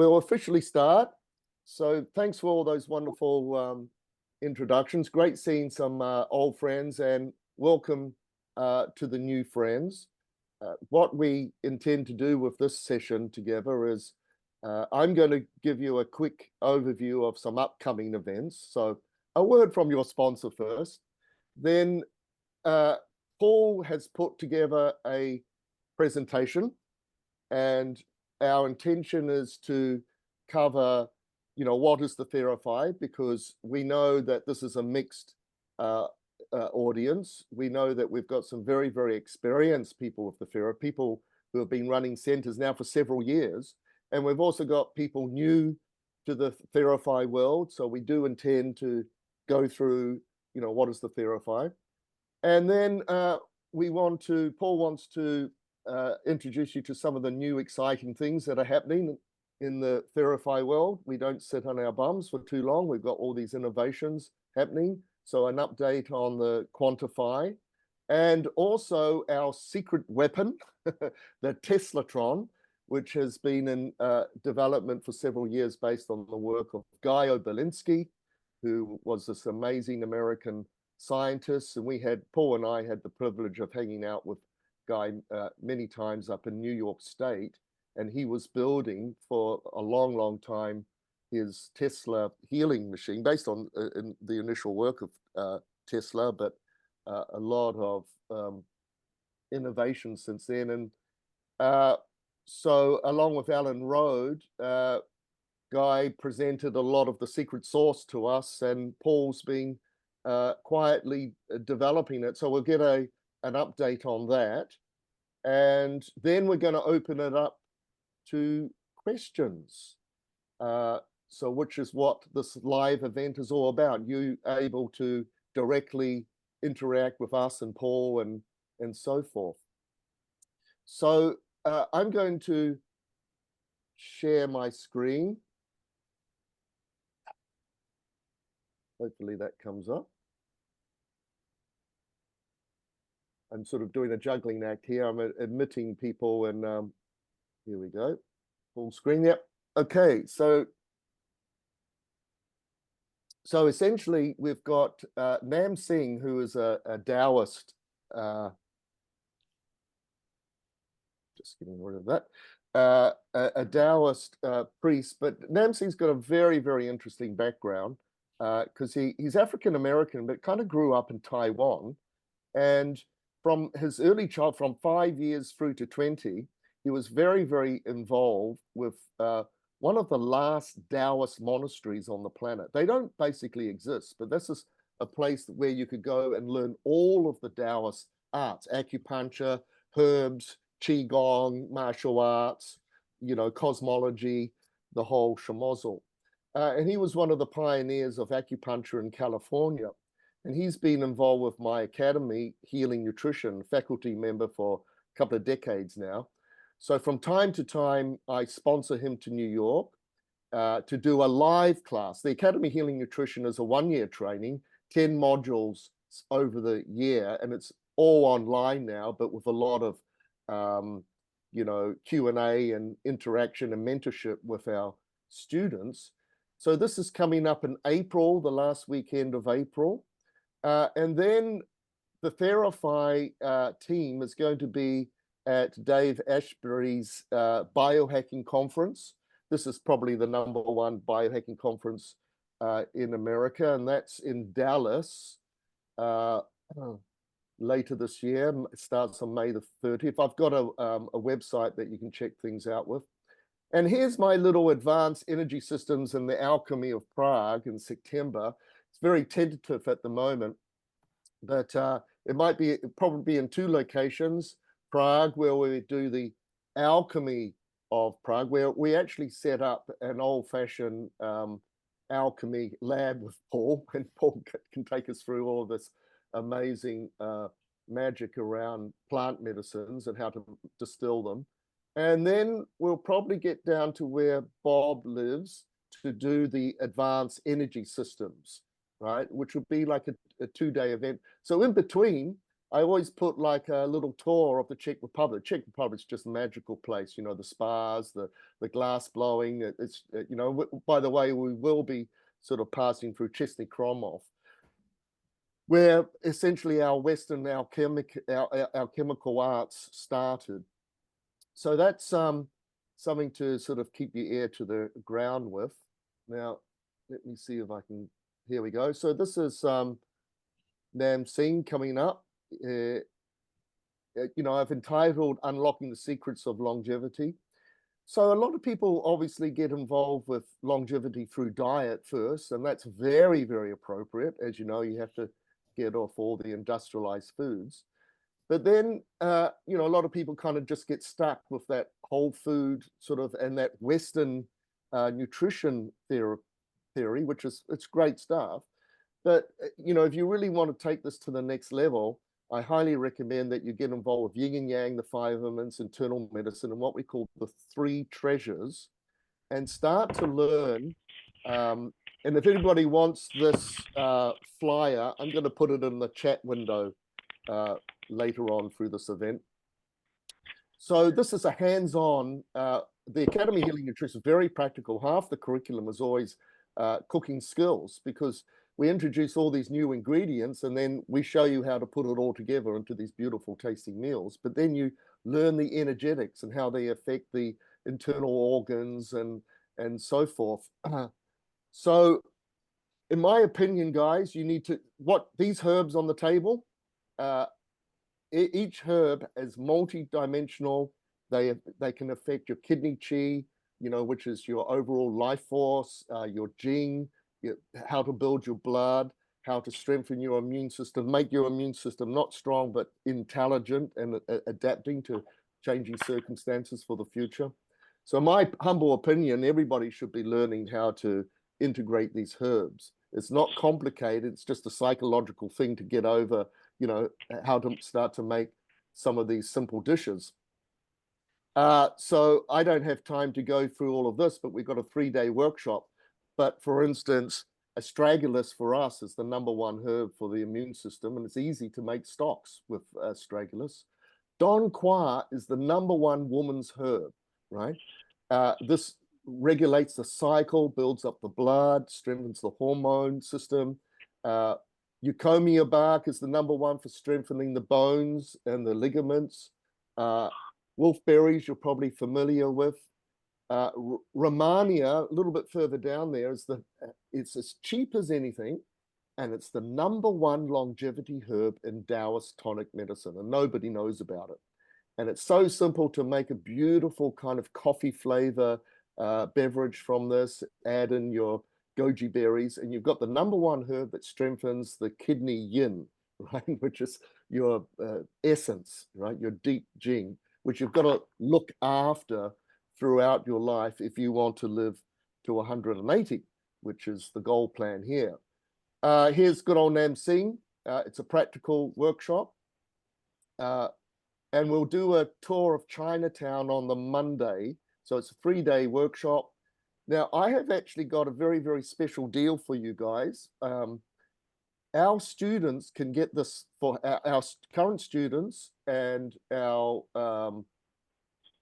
we'll officially start. So thanks for all those wonderful introductions. Great seeing some old friends, and welcome to the new friends. What we intend to do with this session together is I'm going to give you a quick overview of some upcoming events. So a word from your sponsor first. Then Paul has put together a presentation, and our intention is to cover, what is the Therapy, because we know that this is a mixed audience. We know that we've got some very, very experienced people with the Therapy, people who have been running centers now for several years. And we've also got people new to the Therapy world. So we do intend to go through, what is the Therapy. And then Paul wants to introduce you to some of the new exciting things that are happening in the Therapy world. We don't sit on our bums for too long. We've got all these innovations happening. So an update on the Quantify, and also our secret weapon, the TeslaTron, which has been in development for several years based on the work of Guy Oberlinski, who was this amazing American scientist. And Paul and I had the privilege of hanging out with Guy many times up in New York State. And he was building for a long, long time his Tesla healing machine based on the initial work of Tesla, but a lot of innovation since then. And so along with Alan Rode, Guy presented a lot of the secret sauce to us, and Paul's been quietly developing it. So we'll get an update on that. And then we're going to open it up to questions. So which is what this live event is all about. You able to directly interact with us and Paul and so forth. So I'm going to share my screen. Hopefully that comes up. I'm sort of doing a juggling act here. I'm admitting people, and here we go. Full screen. Yep. Okay. So essentially, we've got Nam Singh, who is a Taoist. Just getting rid of that. A Taoist priest, but Nam Singh's got a very, very interesting background because he's African American, but kind of grew up in Taiwan, and from his early child, from 5 years through to 20, he was very, very involved with one of the last Taoist monasteries on the planet. They don't basically exist, but this is a place where you could go and learn all of the Taoist arts, acupuncture, herbs, qigong, martial arts, cosmology, the whole schmozzle. And he was one of the pioneers of acupuncture in California. And he's been involved with my academy, Healing Nutrition, faculty member for a couple of decades now. So from time to time, I sponsor him to New York to do a live class. The Academy Healing Nutrition is a one-year training, 10 modules over the year, and it's all online now, but with a lot of, Q&A and interaction and mentorship with our students. So this is coming up in April, the last weekend of April. And then the Therapy team is going to be at Dave Asbury's biohacking conference. This is probably the #1 biohacking conference in America, and that's in Dallas later this year. It starts on May the 30th. I've got a website that you can check things out with. And here's my little Advanced Energy Systems and the Alchemy of Prague in September. It's very tentative at the moment, but it might be probably in 2 locations. Prague, where we do the alchemy of Prague, where we actually set up an old-fashioned alchemy lab with Paul, and Paul can take us through all of this amazing magic around plant medicines and how to distill them. And then we'll probably get down to where Bob lives to do the advanced energy systems, right? Which would be like a 2-day event. So in between, I always put like a little tour of the Czech Republic. Czech Republic's just a magical place, you know, the spas, the glass blowing. It's, you know, by the way, we will be sort of passing through Chesney Kromov, where essentially our Western alchemical arts started. So that's something to sort of keep your ear to the ground with. Now, let me see if I can, here we go. So this is Nam Singh coming up. You know, I've entitled Unlocking the Secrets of Longevity. So a lot of people obviously get involved with longevity through diet first, and that's very, very appropriate. As you know, you have to get off all the industrialized foods. But then, you know, a lot of people kind of just get stuck with that whole food sort of, and that Western nutrition theory, which is, it's great stuff. But, you know, if you really want to take this to the next level, I highly recommend that you get involved with yin and yang, the 5 elements, internal medicine, and what we call the 3 treasures, and start to learn. And if anybody wants this flyer, I'm going to put it in the chat window later on through this event. So this is a hands-on, the Academy Healing Nutrition is very practical. Half the curriculum is always cooking skills, because we introduce all these new ingredients and then we show you how to put it all together into these beautiful tasting meals. But then you learn the energetics and how they affect the internal organs and so forth. So in my opinion, guys, you need to, what these herbs on the table, each herb is multi-dimensional. They can affect your kidney chi, you know, which is your overall life force, your jing, how to build your blood, how to strengthen your immune system, make your immune system not strong, but intelligent and adapting to changing circumstances for the future. So in my humble opinion, everybody should be learning how to integrate these herbs. It's not complicated. It's just a psychological thing to get over, you know, how to start to make some of these simple dishes. So I don't have time to go through all of this, but we've got a 3-day workshop. But for instance, astragalus for us is the #1 herb for the immune system, and it's easy to make stocks with astragalus. Don Qua is the #1 woman's herb, right? This regulates the cycle, builds up the blood, strengthens the hormone system. Euphorbium bark is the #1 for strengthening the bones and the ligaments. Wolfberries you're probably familiar with. Romania, a little bit further down there, is it's as cheap as anything, and it's the #1 longevity herb in Taoist tonic medicine, and nobody knows about it. And it's so simple to make a beautiful kind of coffee flavor beverage from this. Add in your goji berries, and you've got the #1 herb that strengthens the kidney yin, right, which is your essence, right, your deep jing, which you've got to look after throughout your life if you want to live to 180, which is the goal plan here. Here's good old Nam Singh. It's a practical workshop. And we'll do a tour of Chinatown on the Monday. So it's a 3-day workshop. Now, I have actually got a very, very special deal for you guys. Our students can get this, for our current students and our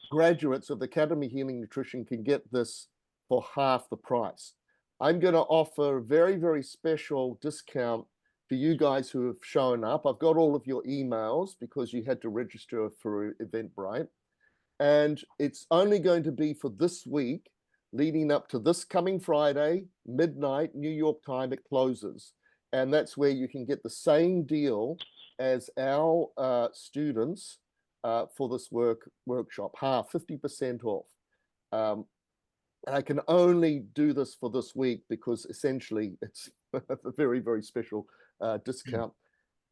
graduates of the Academy Healing Nutrition can get this for half the price. I'm going to offer a very, very special discount for you guys who have shown up. I've got all of your emails because you had to register for Eventbrite. And it's only going to be for this week, leading up to this coming Friday, midnight, New York time, it closes. And that's where you can get the same deal as our students for this workshop, half, 50% off. And I can only do this for this week because essentially it's a very, very special discount.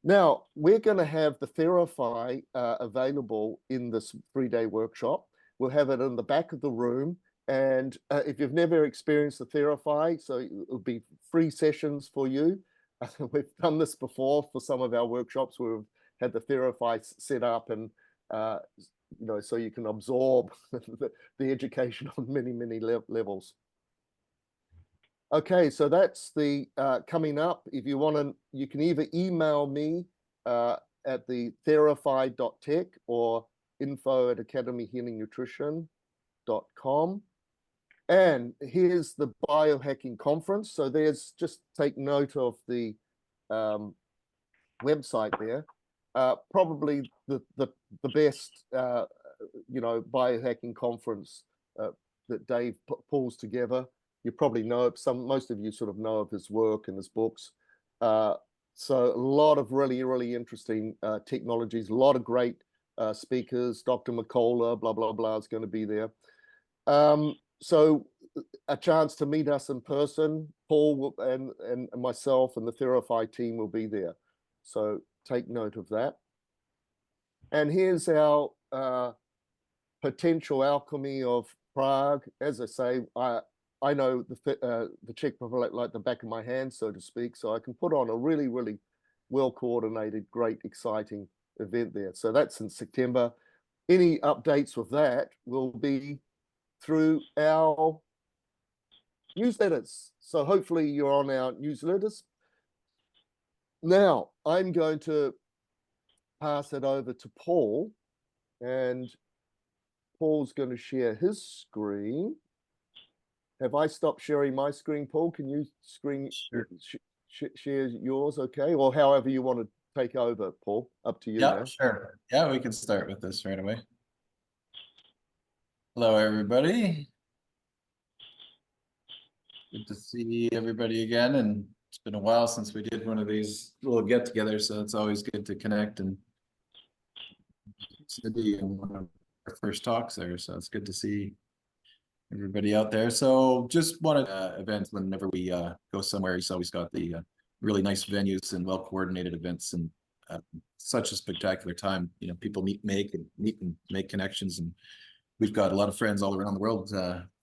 Now, we're going to have the Theraphi available in this 3-day workshop. We'll have it in the back of the room. And if you've never experienced the Theraphi, so it'll be free sessions for you. We've done this before for some of our workshops where we've had the Theraphi set up and you know, so you can absorb the education on many, many levels. Okay, so that's the coming up. If you want to, you can either email me at the Theraphi.tech or info@academyhealingnutrition.com. And here's the biohacking conference. So there's, just take note of the website there. Probably the best biohacking conference that Dave pulls together. You probably know most of you sort of know of his work and his books. So a lot of really interesting technologies, a lot of great speakers. Dr. McCullough, blah blah blah, is going to be there. So a chance to meet us in person. Paul and myself and the Theraphi team will be there. So take note of that. And here's our potential alchemy of Prague. As I say, I know the Czech Republic like the back of my hand, so to speak. So I can put on a really well coordinated, great, exciting event there. So that's in September. Any updates with that will be through our newsletters. So hopefully you're on our newsletters. Now I'm going to pass it over to Paul, and Paul's going to share his screen. Have I stopped sharing my screen, Paul? Can you share yours, okay? Or however you want to take over, Paul. Up to you. Yeah, sure. Yeah, we can start with this right away. Hello, everybody. Good to see everybody again. And it's been a while since we did one of these little get-togethers, so it's always good to connect and be in one of our first talks there. So it's good to see everybody out there. So just one of events whenever we go somewhere, he's always got the really nice venues and well-coordinated events, and such a spectacular time. You know, people meet and make connections, and we've got a lot of friends all around the world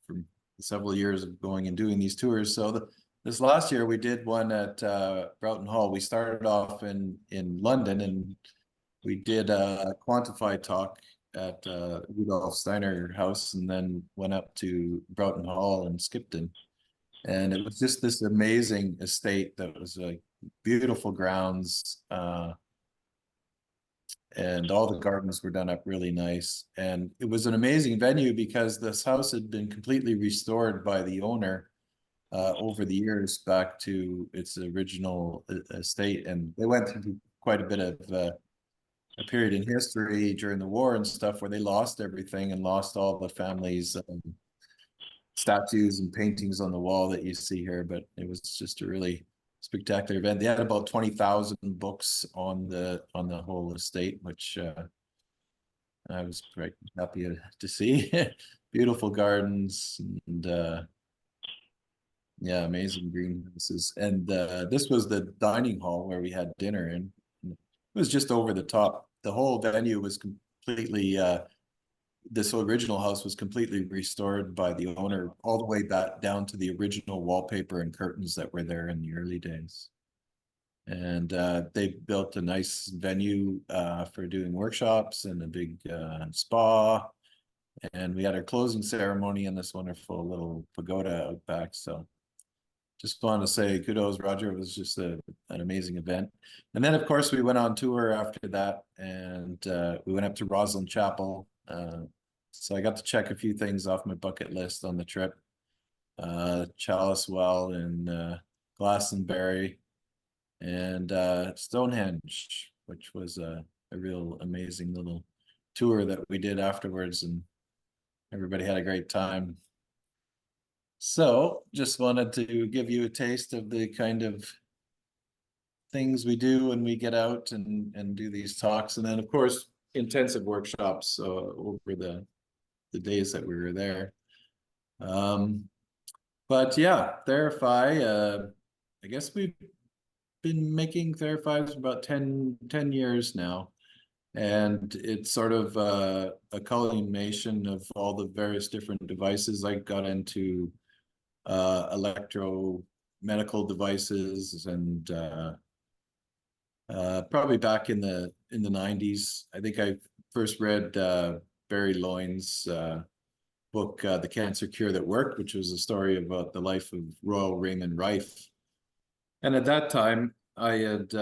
from several years of going and doing these tours. So this last year we did one at Broughton Hall. We started off in London, and we did a Quantify talk at Rudolf Steiner House, and then went up to Broughton Hall in Skipton. And it was just this amazing estate that was like beautiful grounds, and all the gardens were done up really nice. And it was an amazing venue because this house had been completely restored by the owner over the years back to its original estate. And they went through quite a bit of a period in history during the war and stuff where they lost everything and lost all the family's statues and paintings on the wall that you see here. But it was just a really spectacular event. They had about 20,000 books on the whole estate, which I was quite happy to see. Beautiful gardens and yeah, amazing greenhouses. And this was the dining hall where we had dinner, and it was just over the top. The whole venue was completely this original house was completely restored by the owner, all the way back down to the original wallpaper and curtains that were there in the early days. And they built a nice venue for doing workshops and a big spa. And we had our closing ceremony in this wonderful little pagoda out back. So just want to say kudos, Roger. It was just an amazing event. And then, of course, we went on tour after that, and we went up to Roslyn Chapel. So I got to check a few things off my bucket list on the trip. Chalice Well and Glastonbury and Stonehenge, which was a real amazing little tour that we did afterwards, and everybody had a great time. So just wanted to give you a taste of the kind of things we do when we get out and do these talks. And then, of course, intensive workshops over the days that we were there. But yeah, Theraphi, I guess we've been making Theraphi for about 10 years now. And it's sort of a culmination of all the various different devices. I got into electromedical devices, and probably back in the 90s. I think I first read Barry Loyne's book, The Cancer Cure That Worked, which was a story about the life of Royal Raymond Rife. And at that time, I had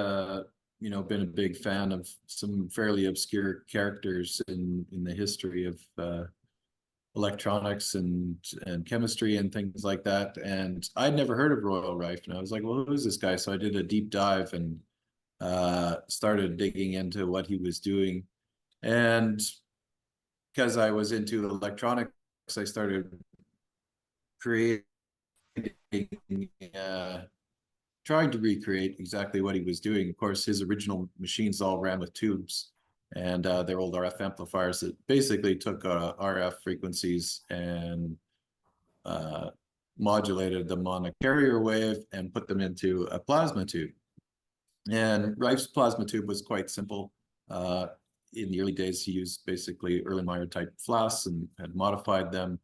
been a big fan of some fairly obscure characters in the history of electronics and chemistry and things like that. And I'd never heard of Royal Rife, and I was like, well, who's this guy? So I did a deep dive and started digging into what he was doing. And because I was into electronics, I started creating, trying to recreate exactly what he was doing. Of course, his original machines all ran with tubes, and they're old RF amplifiers that basically took RF frequencies and modulated them on a carrier wave and put them into a plasma tube. And Rife's plasma tube was quite simple. In the early days, he used basically Erlenmeyer type flasks and had modified them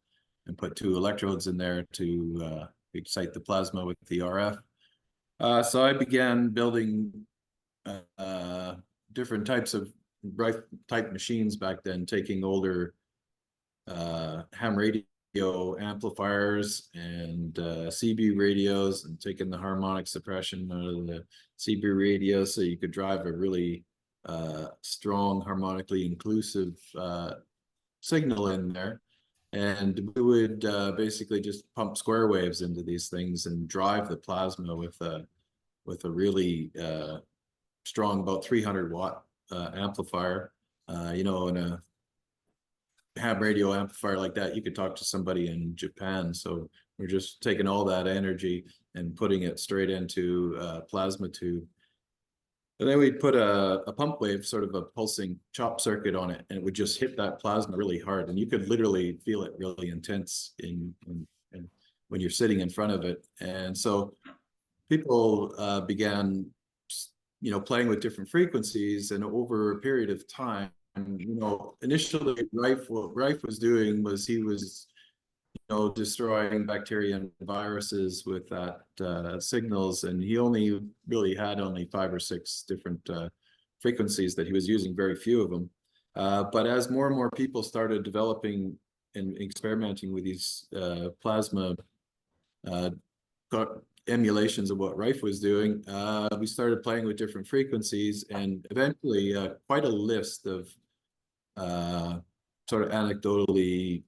and put 2 electrodes in there to excite the plasma with the RF. So I began building different types of Rife type machines back then, taking older ham radio amplifiers and CB radios and taking the harmonic suppression out of the CB radio so you could drive a really strong, harmonically inclusive signal in there. And we would basically just pump square waves into these things and drive the plasma with a really strong, about 300 watt amplifier. In a ham radio amplifier like that, you could talk to somebody in Japan. So we're just taking all that energy and putting it straight into a plasma tube. And then we'd put a pump wave, sort of a pulsing chop circuit on it, and it would just hit that plasma really hard. And you could literally feel it really intense when you're sitting in front of it. And so people began, playing with different frequencies, and over a period of time, initially what Rife was doing was he was destroying bacteria and viruses with that signals, and he only really had 5 or 6 different frequencies that he was using, very few of them. But as more and more people started developing and experimenting with these plasma emulations of what Rife was doing, we started playing with different frequencies, and eventually quite a list of sort of anecdotally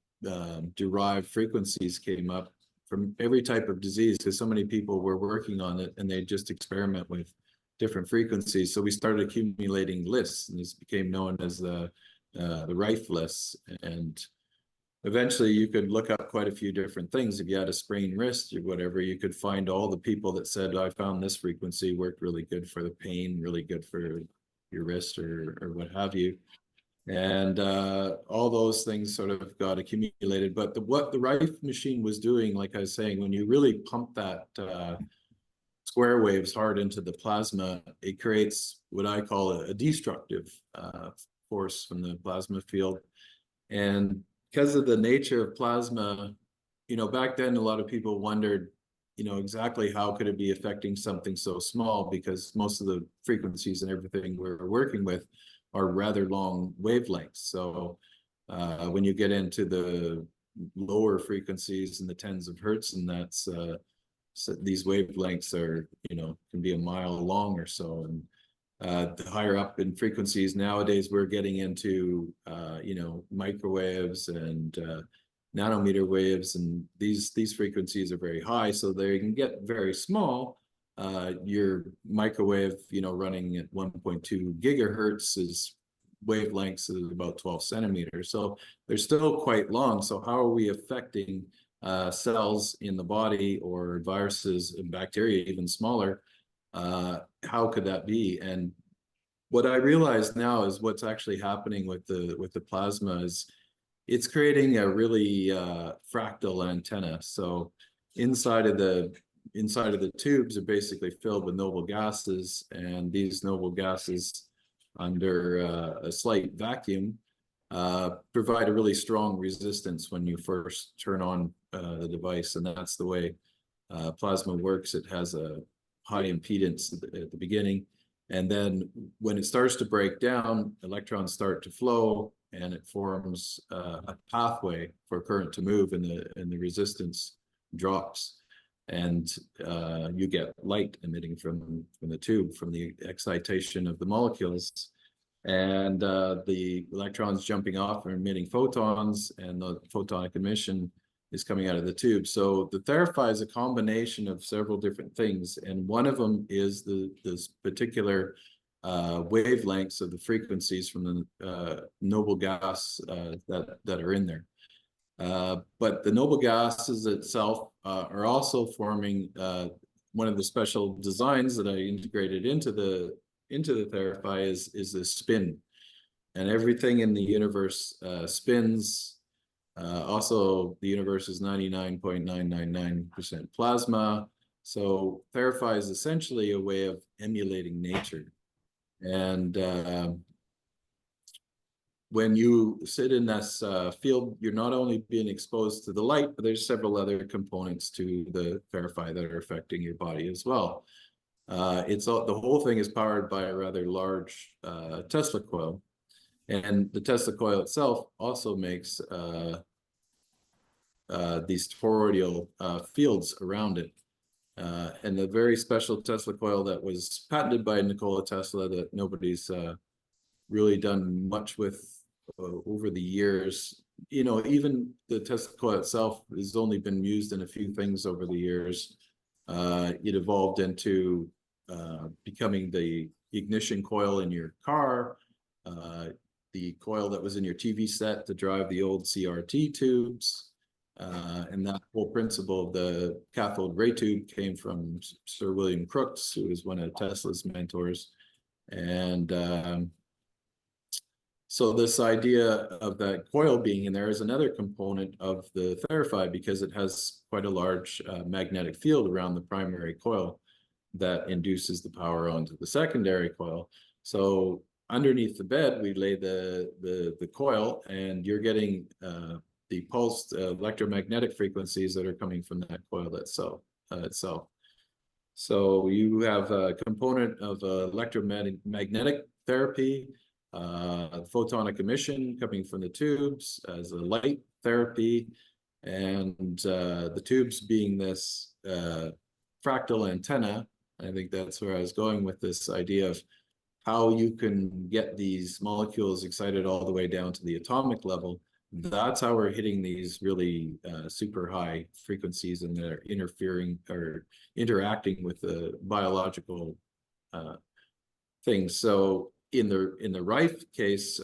derived frequencies came up from every type of disease, because so many people were working on it and they just experiment with different frequencies. So we started accumulating lists, and this became known as the Rife lists. And eventually you could look up quite a few different things. If you had a sprained wrist or whatever, you could find all the people that said, I found this frequency worked really good for the pain, really good for your wrist or what have you. And all those things sort of got accumulated. But what the Rife machine was doing, like I was saying, when you really pump that square waves hard into the plasma, it creates what I call a destructive force from the plasma field. And because of the nature of plasma, back then a lot of people wondered, exactly how could it be affecting something so small, because most of the frequencies and everything we're working with are rather long wavelengths. So when you get into the lower frequencies in the tens of hertz, and that's so these wavelengths are, can be a mile long or so. And the higher up in frequencies nowadays, we're getting into microwaves and nanometer waves, and these frequencies are very high, so they can get very small. Your microwave, running at 1.2 gigahertz is wavelengths is about 12 centimeters. So they're still quite long. So how are we affecting cells in the body, or viruses and bacteria even smaller? How could that be? And what I realize now is what's actually happening with the plasma is it's creating a really fractal antenna. So inside of the tubes are basically filled with noble gases, and these noble gases, under a slight vacuum, provide a really strong resistance when you first turn on the device. And that's the way plasma works. It has a high impedance at the beginning, and then when it starts to break down, electrons start to flow, and it forms a pathway for current to move, and the resistance drops. and you get light emitting from the tube, from the excitation of the molecules. And the electrons jumping off are emitting photons, and the photonic emission is coming out of the tube. So the Theraphi is a combination of several different things, and one of them is this particular wavelengths of the frequencies from the noble gas that are in there. But the noble gases itself are also forming one of the special designs that I integrated into the Therapy is the spin, and everything in the universe spins. Also, the universe is 99.999% plasma. So Therapy is essentially a way of emulating nature. And when you sit in this field, you're not only being exposed to the light, but there's several other components to the Therapy that are affecting your body as well. The whole thing is powered by a rather large Tesla coil, and the Tesla coil itself also makes these toroidal fields around it. And the very special Tesla coil that was patented by Nikola Tesla that nobody's really done much with over the years. You know, even the Tesla coil itself has only been used in a few things over the years. It evolved into becoming the ignition coil in your car, the coil that was in your TV set to drive the old CRT tubes. And that whole principle of the cathode ray tube came from Sir William Crookes, who was one of Tesla's mentors. And so this idea of that coil being in there is another component of the Therapy, because it has quite a large magnetic field around the primary coil that induces the power onto the secondary coil. So underneath the bed, we lay the coil, and you're getting the pulsed electromagnetic frequencies that are coming from that coil itself. So you have a component of electromagnetic therapy, photonic emission coming from the tubes as a light therapy, and the tubes being this fractal antenna. I think that's where I was going with this idea of how you can get these molecules excited all the way down to the atomic level. That's how we're hitting these really super high frequencies, and they're interfering or interacting with the biological things. So in the Rife case,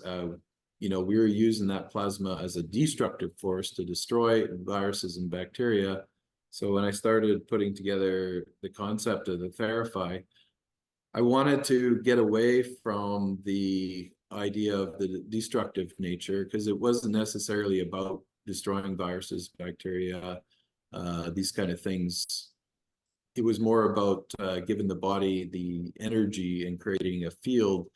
you know, we were using that plasma as a destructive force to destroy viruses and bacteria. So when I started putting together the concept of the Therapy, I wanted to get away from the idea of the destructive nature, because it wasn't necessarily about destroying viruses, bacteria, these kind of things. It was more about giving the body the energy and creating a field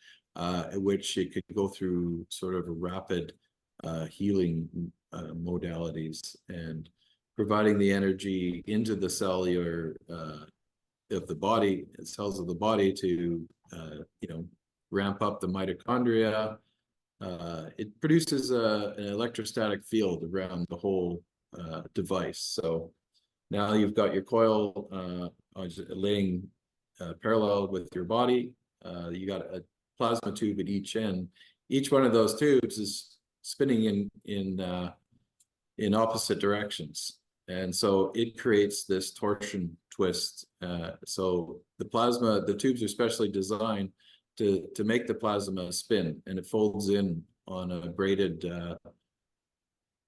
in which it could go through sort of a rapid healing modalities, and providing the energy into the cellular of the body, cells of the body, to you know, ramp up the mitochondria. It produces an electrostatic field around the whole device. So now you've got your coil laying parallel with your body. You got a plasma tube at each end. Each one of those tubes is spinning in opposite directions. And so it creates this torsion twist. So the tubes are specially designed to make the plasma spin, and it folds in on a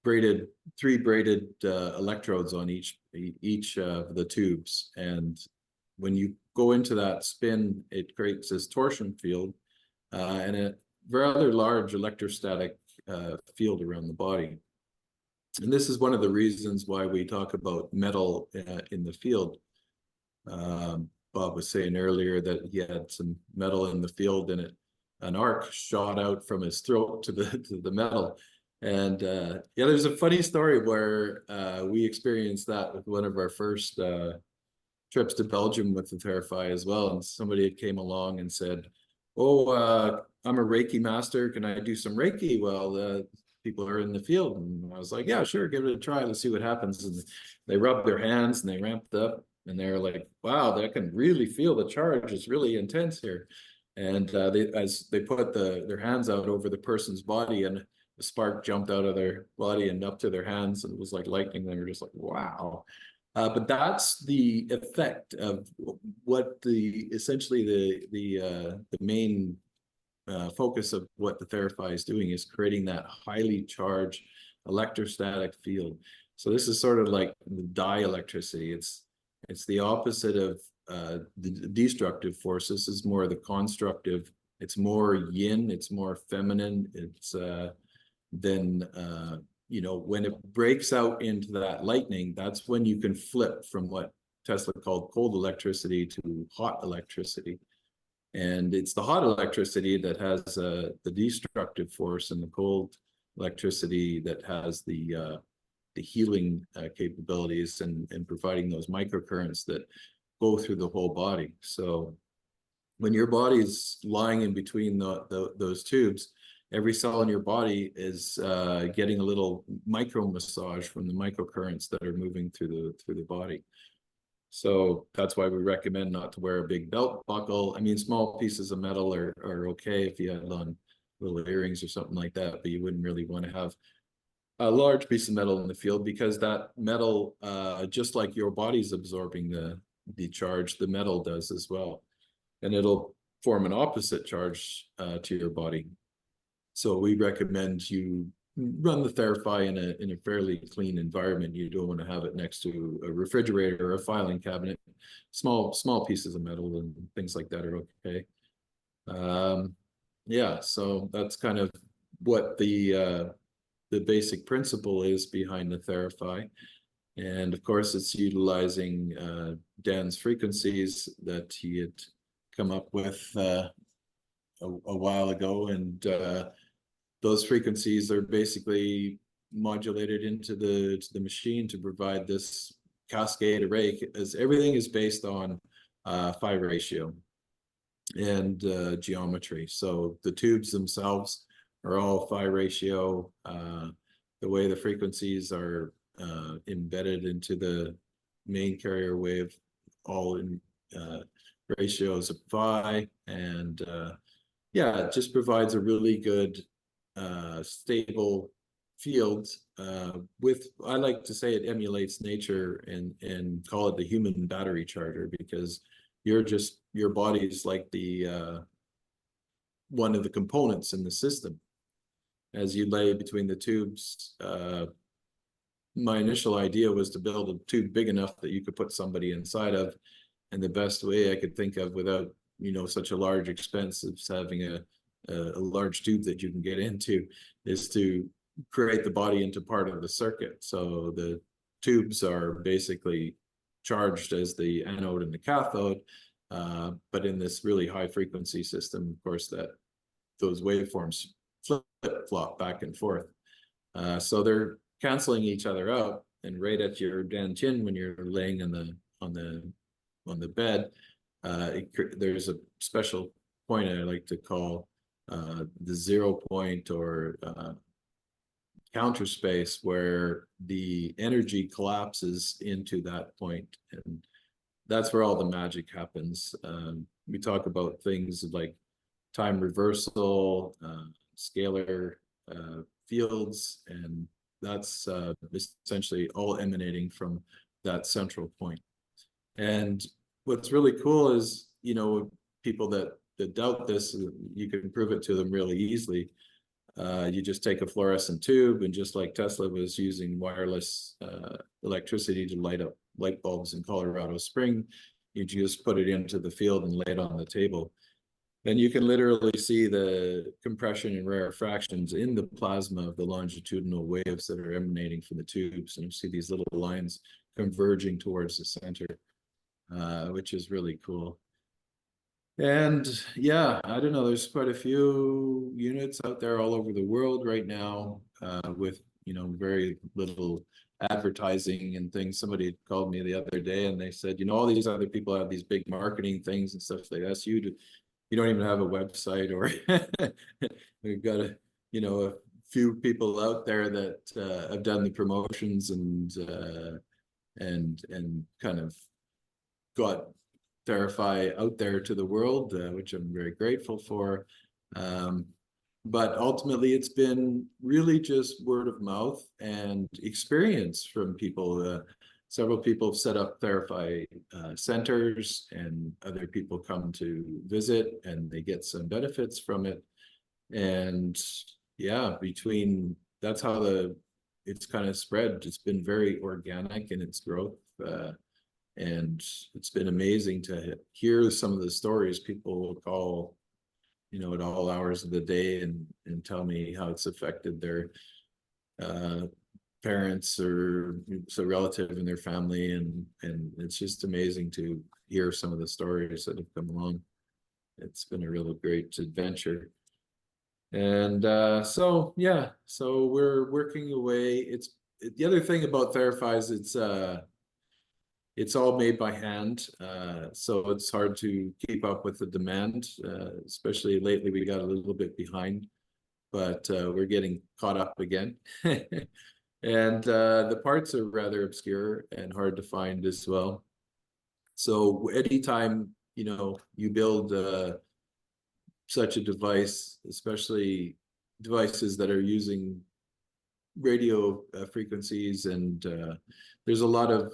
three braided electrodes on each of the tubes. And when you go into that spin, it creates this torsion field and a rather large electrostatic field around the body. And this is one of the reasons why we talk about metal in the field. Bob was saying earlier that he had some metal in the field, and an arc shot out from his throat to the metal. And yeah, there's a funny story where we experienced that with one of our first trips to Belgium with the Therapy as well. And somebody came along and said, "Oh, I'm a Reiki master. Can I do some Reiki?" Well, people are in the field. And I was like, "Yeah, sure, give it a try. Let's see what happens." And they rubbed their hands and they ramped up And they're like, wow, I can really feel the charge. It's really intense here. And as they put their hands out over the person's body, and the spark jumped out of their body and up to their hands, and it was like lightning. They were just like, wow. But that's the effect of what essentially the main focus of what the Therapy is doing is creating that highly charged electrostatic field. So this is sort of like the dielectricity. It's the opposite of the destructive force. This is more the constructive. It's more yin. It's more feminine. It's then you know, when it breaks out into that lightning, that's when you can flip from what Tesla called cold electricity to hot electricity. And it's the hot electricity that has the destructive force, and the cold electricity that has the healing capabilities and providing those microcurrents that go through the whole body. So when your body is lying in between those tubes, every cell in your body is getting a little micro massage from the microcurrents that are moving through the body. So that's why we recommend not to wear a big belt buckle. I mean, small pieces of metal are okay if you had on little earrings or something like that, but you wouldn't really want to have a large piece of metal in the field, because that metal, just like your body's absorbing the charge, the metal does as well. And it'll form an opposite charge to your body. So we recommend you run the Therapy in a fairly clean environment. You don't want to have it next to a refrigerator or a filing cabinet. Small pieces of metal and things like that are okay. Yeah, so that's kind of what the basic principle is behind the Therapy. And of course, it's utilizing Dan's frequencies that he had come up with a while ago, and those frequencies are basically modulated into the machine to provide this cascade array, as everything is based on phi ratio and geometry. So the tubes themselves are all phi ratio. The way the frequencies are embedded into the main carrier wave, all in ratios of phi, and yeah, it just provides a really good stable field with, I like to say, it emulates nature, and call it the human battery charger, because your body is like the one of the components in the system. As you lay between the tubes, my initial idea was to build a tube big enough that you could put somebody inside of, and the best way I could think of without, you know, such a large expense of having a large tube that you can get into, is to create the body into part of the circuit. So the tubes are basically charged as the anode and the cathode, but in this really high frequency system, of course, that those waveforms flip-flop back and forth. So they're canceling each other out, and right at your dantian, when you're laying on the bed, there's a special point I like to call the 0 point, or counter space, where the energy collapses into that point, and that's where all the magic happens. We talk about things like time reversal, scalar fields, and that's essentially all emanating from that central point. And what's really cool is, you know, people that doubt this, you can prove it to them really easily. You just take a fluorescent tube, and just like Tesla was using wireless electricity to light up light bulbs in Colorado Spring, you just put it into the field and lay it on the table. Then you can literally see the compression and rarefactions in the plasma of the longitudinal waves that are emanating from the tubes. And you see these little lines converging towards the center, which is really cool. And yeah, I don't know, there's quite a few units out there all over the world right now, with, you know, very little advertising and things. Somebody called me the other day and they said, you know, all these other people have these big marketing things and stuff like that. So you don't even have a website, or we've got you know, a few people out there that have done the promotions and kind of got Therapy out there to the world, which I'm very grateful for. But ultimately, it's been really just word of mouth and experience from people. Several people have set up Therapy centers, and other people come to visit, and they get some benefits from it. And yeah, that's how it's kind of spread. It's been very organic in its growth. And it's been amazing to hear some of the stories. People will call, at all hours of the day and tell me how it's affected their parents or a relative in their family. And it's just amazing to hear some of the stories that have come along. It's been a real great adventure. And so we're working away. The other thing about Therapy is it's all made by hand, so it's hard to keep up with the demand. Especially lately, we got a little bit behind, but we're getting caught up again. And the parts are rather obscure and hard to find as well. So anytime you build such a device, especially devices that are using radio frequencies, and there's a lot of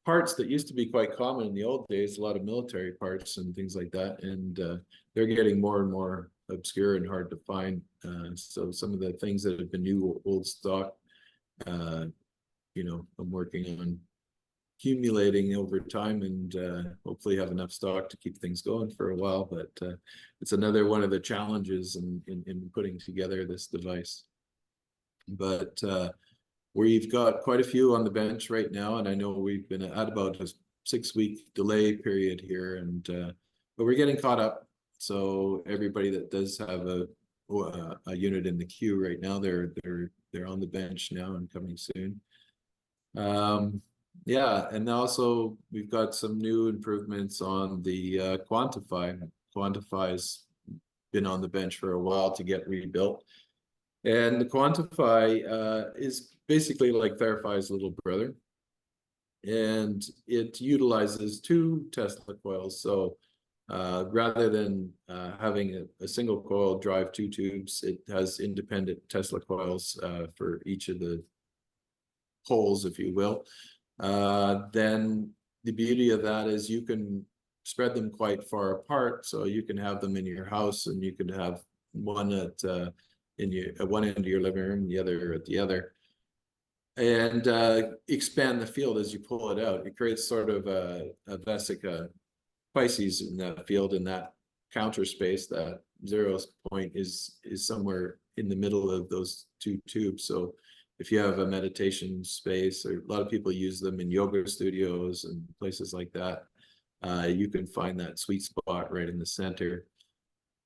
parts that used to be quite common in the old days, a lot of military parts and things like that, and they're getting more and more obscure and hard to find. So some of the things that have been new old stock, I'm working on accumulating over time, and hopefully have enough stock to keep things going for a while. But it's another one of the challenges in putting together this device. But we've got quite a few on the bench right now, and I know we've been at about a 6-week delay period here, and but we're getting caught up. So everybody that does have a unit in the queue right now, they're on the bench now and coming soon. Yeah, and also we've got some new improvements on the Quantify. Quantify's been on the bench for a while to get rebuilt. And the Quantify is basically like Therapy's little brother. And it utilizes 2 Tesla coils. So rather than having a single coil drive 2 tubes, it has independent Tesla coils for each of the poles, if you will. Then the beauty of that is you can spread them quite far apart. So you can have them in your house, and you can have one at one end of your living room, the other at the other, and expand the field as you pull it out. It creates sort of a vesica Pisces in that field, in that counter space. That 0 point is somewhere in the middle of those 2 tubes. So if you have a meditation space, or a lot of people use them in yoga studios and places like that, you can find that sweet spot right in the center.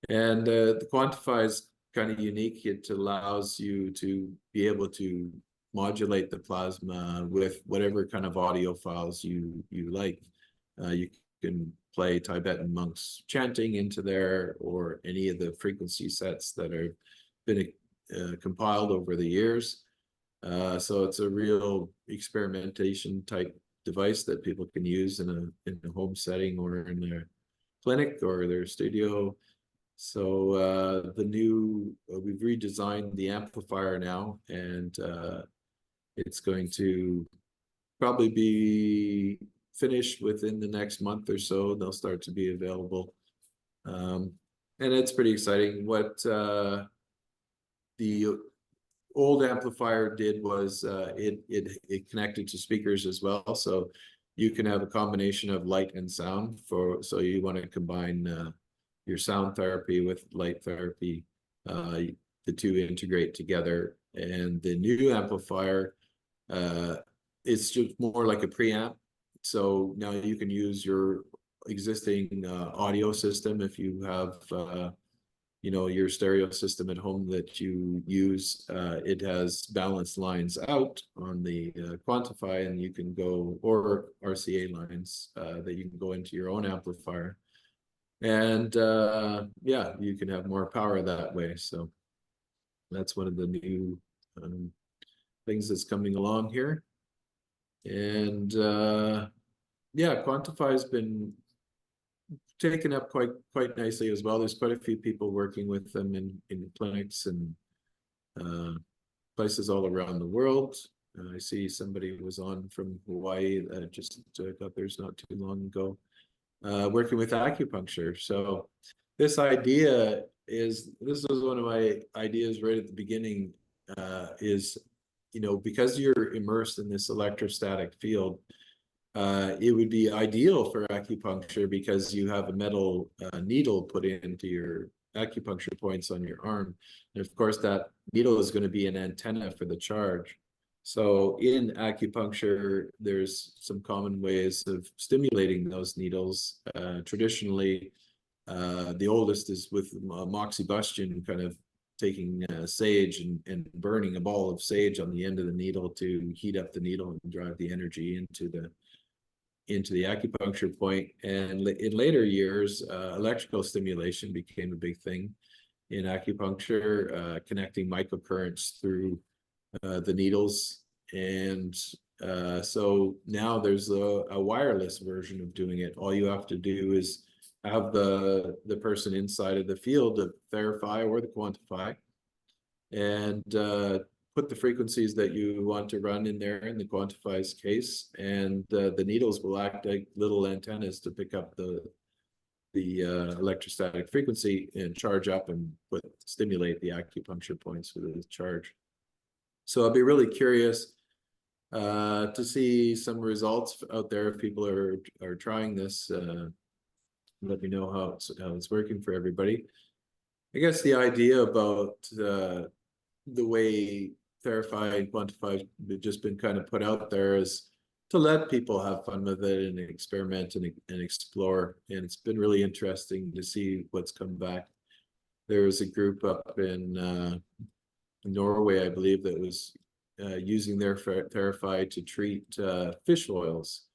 And the Quantify is kind of unique. It allows you to be able to modulate the plasma with whatever kind of audio files you like. You can play Tibetan monks chanting into there, or any of the frequency sets that have been compiled over the years. So it's a real experimentation type device that people can use in a home setting, or in their clinic or their studio. So we've redesigned the amplifier now, and it's going to probably be finished within the next month or so. They'll start to be available, and it's pretty exciting. What the old amplifier did was it connected to speakers as well, so you can have a combination of light and sound. So you want to combine your sound therapy with light therapy. The 2 integrate together. And the new amplifier, it's just more like a preamp. So now you can use your existing audio system. If you have your stereo system at home that you use, it has balanced lines out on the Quantify, and you can go, or RCA lines that you can go into your own amplifier. And yeah, you can have more power that way. So that's one of the new things that's coming along here. And yeah, Quantify has been taken up quite nicely as well. There's quite a few people working with them in clinics and places all around the world. I see somebody was on from Hawaii that just got theirs not too long ago, working with acupuncture. So this was one of my ideas right at the beginning, is, because you're immersed in this electrostatic field, it would be ideal for acupuncture because you have a metal needle put into your acupuncture points on your arm. And of course, that needle is going to be an antenna for the charge. So in acupuncture, there's some common ways of stimulating those needles. Traditionally, the oldest is with moxibustion, kind of taking sage and burning a ball of sage on the end of the needle to heat up the needle and drive the energy into the acupuncture point. And in later years, electrical stimulation became a big thing in acupuncture, connecting microcurrents through the needles. And so now there's a wireless version of doing it. All you have to do is have the person inside of the field of Theraphi or the Quantify, and put the frequencies that you want to run in there in the Quantify's case, and the needles will act like little antennas to pick up the electrostatic frequency and charge up and stimulate the acupuncture points with the charge. So I'll be really curious to see some results out there if people are trying this. Let me know how it's working for everybody. I guess the idea about the way Therapy and Quantify have just been kind of put out there is to let people have fun with it and experiment and explore. And it's been really interesting to see what's come back. There was a group up in Norway, I believe, that was using their Therapy to treat fish oils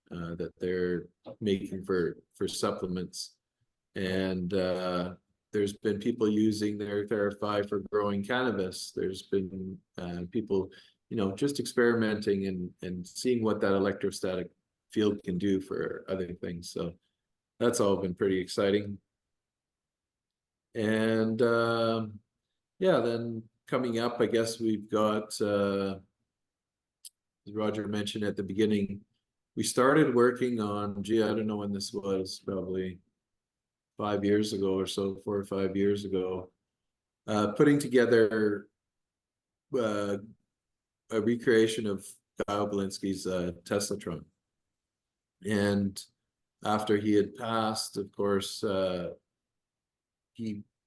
that they're making for supplements. And there's been people using their Therapy for growing cannabis. There's been people, just experimenting and seeing what that electrostatic field can do for other things. So that's all been pretty exciting. And yeah, then coming up, I guess we've got, as Roger mentioned at the beginning, we started working on, I don't know when this was, probably 5 years ago or so, 4 or 5 years ago, putting together a recreation of Kyle Belinsky's TeslaTron. And after he had passed, of course,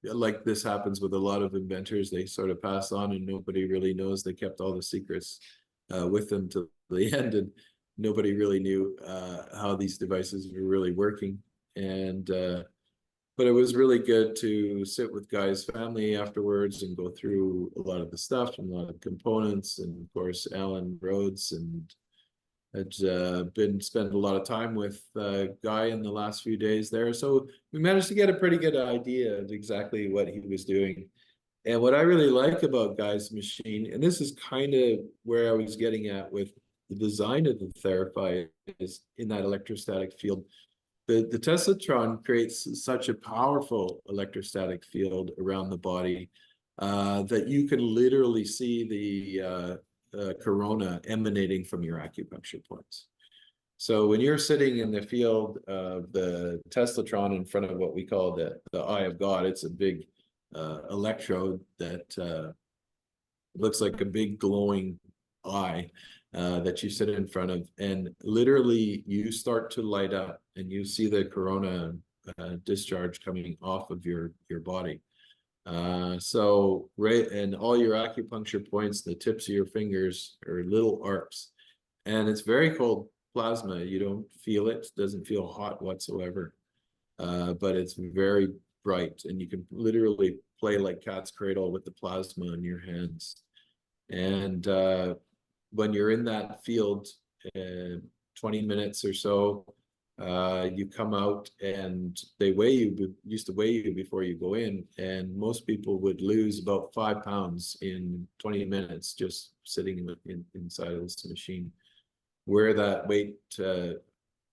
like this happens with a lot of inventors, they sort of pass on and nobody really knows. They kept all the secrets with them to the end, and nobody really knew how these devices were really working. And but it was really good to sit with Guy's family afterwards and go through a lot of the stuff and a lot of components. And of course, Alan Rhodes, and had spent a lot of time with Guy in the last few days there. So we managed to get a pretty good idea of exactly what he was doing. And what I really like about Guy's machine, and this is kind of where I was getting at with the design of the Therapy, is in that electrostatic field. The TeslaTron creates such a powerful electrostatic field around the body that you can literally see the corona emanating from your acupuncture points. So when you're sitting in the field of the TeslaTron in front of what we call the eye of God, it's a big electrode that looks like a big glowing eye that you sit in front of, and literally you start to light up and you see the corona discharge coming off of your body. So right, and all your acupuncture points, the tips of your fingers are little arcs, and it's very cold plasma. You don't feel it, doesn't feel hot whatsoever, but it's very bright, and you can literally play like cat's cradle with the plasma in your hands. And when you're in that field, 20 minutes or so, you come out and they used to weigh you before you go in, and most people would lose about 5 pounds in 20 minutes just sitting inside of this machine, where that weight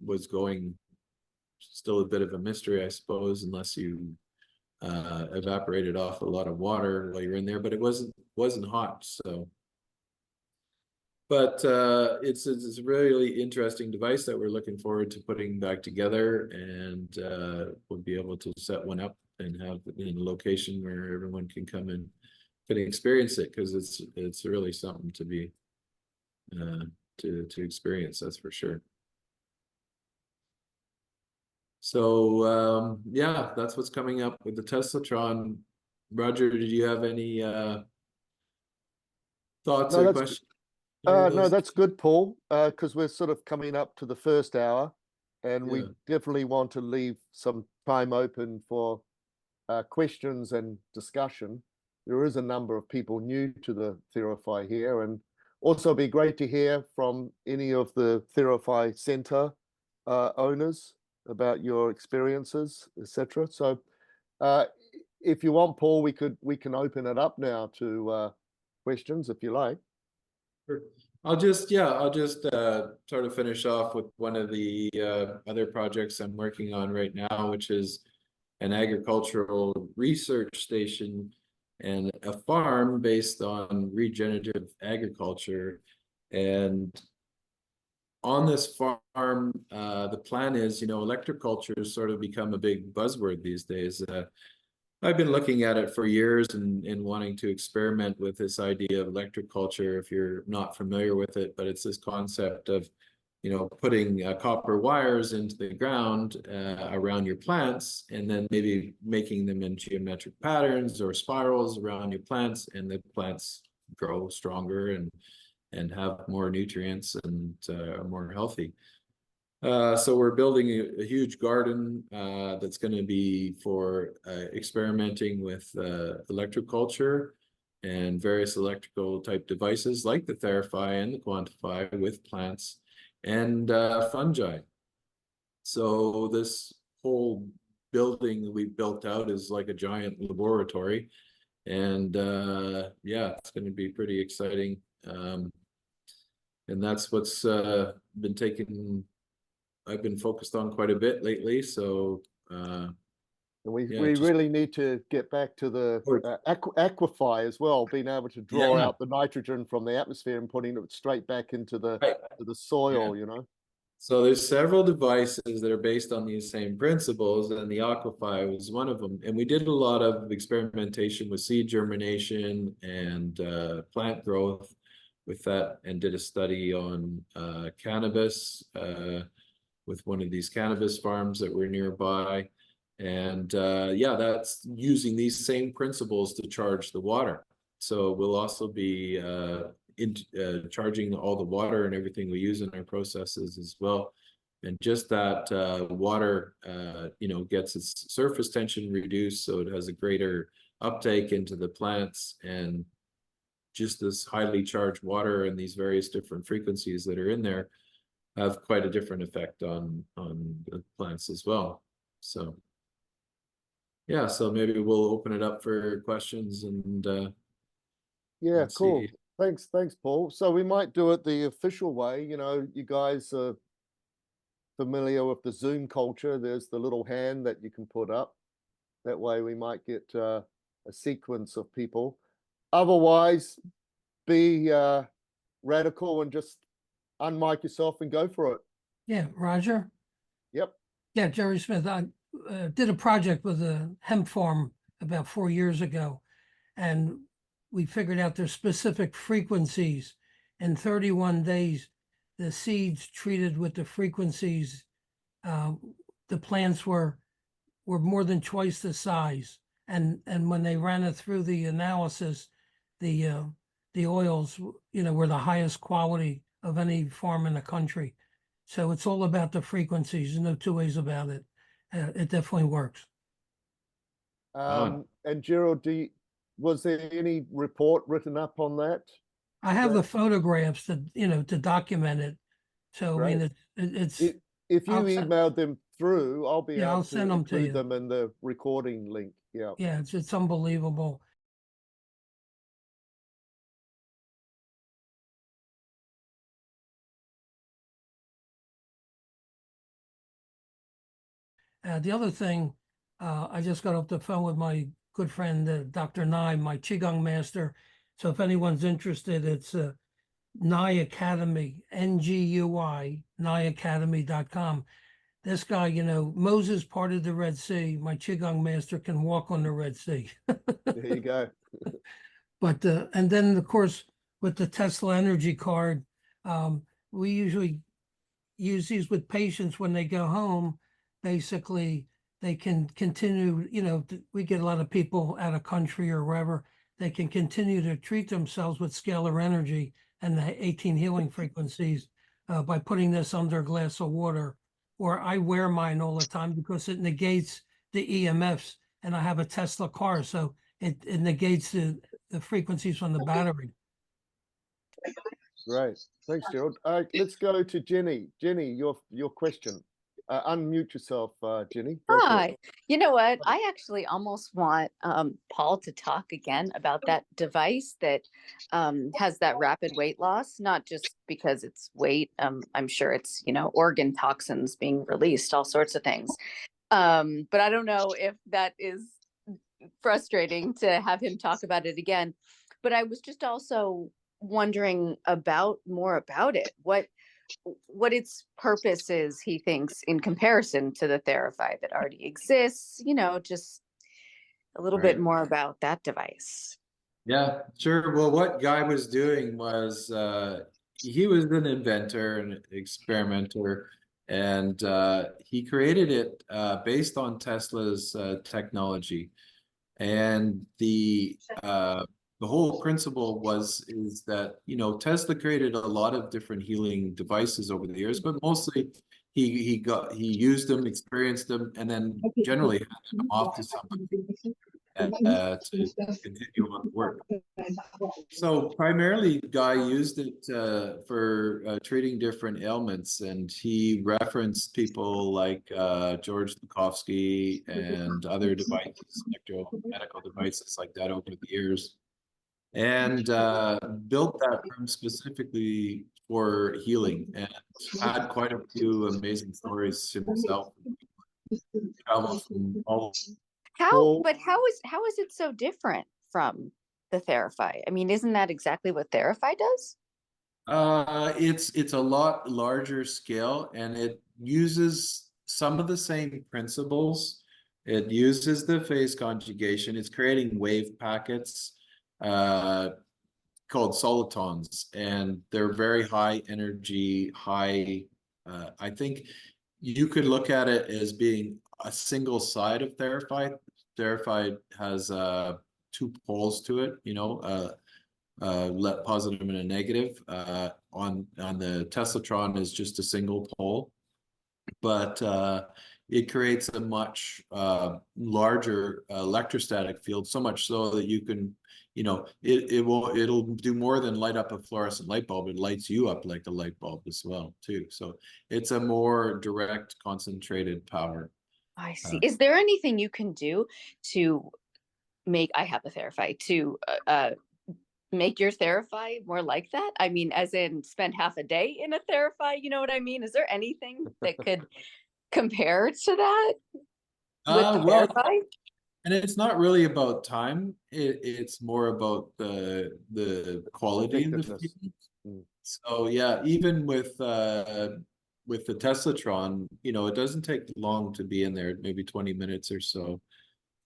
was going, still a bit of a mystery, I suppose, unless you evaporated off a lot of water while you're in there, but it wasn't hot. So, but it's a really interesting device that we're looking forward to putting back together, and we'll be able to set one up and have it in a location where everyone can come and can experience it, because it's really something to be to experience, that's for sure. So yeah, that's what's coming up with the TeslaTron. Roger, did you have any thoughts No, or that's questions? no, that's good, Paul. Because we're sort of coming up to the first hour, and we Yeah. definitely want to leave some time open for questions and discussion. There is a number of people new to the Theraphi here, and also it'd be great to hear from any of the Theraphi Center owners about your experiences, etc. So, if you want, Paul, we can open it up now to questions if you like. Sure. I'll just sort of finish off with one of the other projects I'm working on right now, which is an agricultural research station and a farm based on regenerative agriculture. And on this farm, the plan is, electroculture has sort of become a big buzzword these days. I've been looking at it for years and wanting to experiment with this idea of electroculture, if you're not familiar with it, but it's this concept of, putting copper wires into the ground around your plants, and then maybe making them in geometric patterns or spirals around your plants, and the plants grow stronger and have more nutrients and are more healthy. So we're building a huge garden that's going to be for experimenting with electroculture and various electrical type devices like the Therapy and the Quantify with plants and fungi. So this whole building we built out is like a giant laboratory, and yeah, it's going to be pretty exciting. And that's what's been taken. I've been focused on quite a bit lately, so And we yeah, we just really need to get back to the Aquify as well, being able to draw yeah, out the nitrogen from the atmosphere and putting it straight back into the right. soil, Yeah. So there's several devices that are based on these same principles, and the Aquify was one of them. And we did a lot of experimentation with seed germination and plant growth with that, and did a study on cannabis with one of these cannabis farms that were nearby. And yeah, that's using these same principles to charge the water. So we'll also be charging all the water and everything we use in our processes as well. And just that water, gets its surface tension reduced, so it has a greater uptake into the plants. And just this highly charged water and these various different frequencies that are in there have quite a different effect on the plants as well. So yeah, so maybe we'll open it up for questions and Yeah, see. cool. Thanks, Paul. So we might do it the official way. You guys are familiar with the Zoom culture. There's the little hand that you can put up. That way we might get a sequence of people. Otherwise, be radical and just unmic yourself and go for it. Yeah, Roger. Yep. Yeah, Jerry Smith. I did a project with a hemp farm about 4 years ago, and we figured out their specific frequencies. In 31 days, the seeds treated with the frequencies, the plants were more than twice the size. And when they ran it through the analysis, the oils, were the highest quality of any farm in the country. So it's all about the frequencies. There's no two ways about it. It definitely works. And Gerald, was there any report written up on that? I have the photographs to document it. So Great. I mean, it's if you I'll send- emailed them through, I'll be Yeah, able I'll to send them to include you. them in the recording link. Yeah. Yeah, it's unbelievable. The other thing, I just got off the phone with my good friend, Dr. Nye, my Qigong master. So if anyone's interested, it's Nye Academy, NGUI, NyeAcademy.com. This guy, you know, Moses parted the Red Sea. My Qigong master can walk on the Red Sea. There you go. But, and then of course, with the Tesla energy card, we usually use these with patients when they go home. Basically, they can continue, you know, we get a lot of people out of country or wherever, they can continue to treat themselves with scalar energy and the 18 healing frequencies by putting this under a glass of water. Or I wear mine all the time because it negates the EMFs, and I have a Tesla car, so it negates the frequencies from the battery. Great. Thanks, Gerald. Let's go to Jenny. Jenny, your question. Unmute yourself, Jenny. Go for it. Hi. You know what? I actually almost want Paul to talk again about that device that has that rapid weight loss, not just because it's weight. I'm sure it's, you know, organ toxins being released, all sorts of things. But I don't know if that is frustrating to have him talk about it again. But I was just also wondering more about it. What its purpose is, he thinks, in comparison to the Therapy that already exists, you know, just a little bit more about that device. Yeah, sure. Well, what Guy was doing was he was an inventor and experimenter, and he created it based on Tesla's technology. And the whole principle is that, you know, Tesla created a lot of different healing devices over the years, but mostly he used them, experienced them, and then generally handed them off to somebody to continue on the work. So primarily, Guy used it for treating different ailments, and he referenced people like George Lukovsky and other devices, medical devices like that over the years, and built that room specifically for healing, and had quite a few amazing stories himself. Traveled from all. How is it so different from the Therapy? I mean, isn't that exactly what Therapy does? It's a lot larger scale, and it uses some of the same principles. It uses the phase conjugation. It's creating wave packets called solitons, and they're very high energy, I think you could look at it as being a single side of Therapy. Therapy has two poles to it, you know, positive and a negative. On the TeslaTron is just a single pole, but it creates a much larger electrostatic field, so much so that you can, you know, it'll do more than light up a fluorescent light bulb. It lights you up like a light bulb as well too. So it's a more direct, concentrated power. I see. Is there anything you can do to I have a Therapy, to make your Therapy more like that? I mean, as in spend half a day in a Therapy, you know what I mean? Is there anything that could compare to that with Well, Therapy? and it's not really about time. It's more about the quality of the Effectiveness. feed. So yeah, even with the TeslaTron, you know, it doesn't take long to be in there, maybe 20 minutes or so.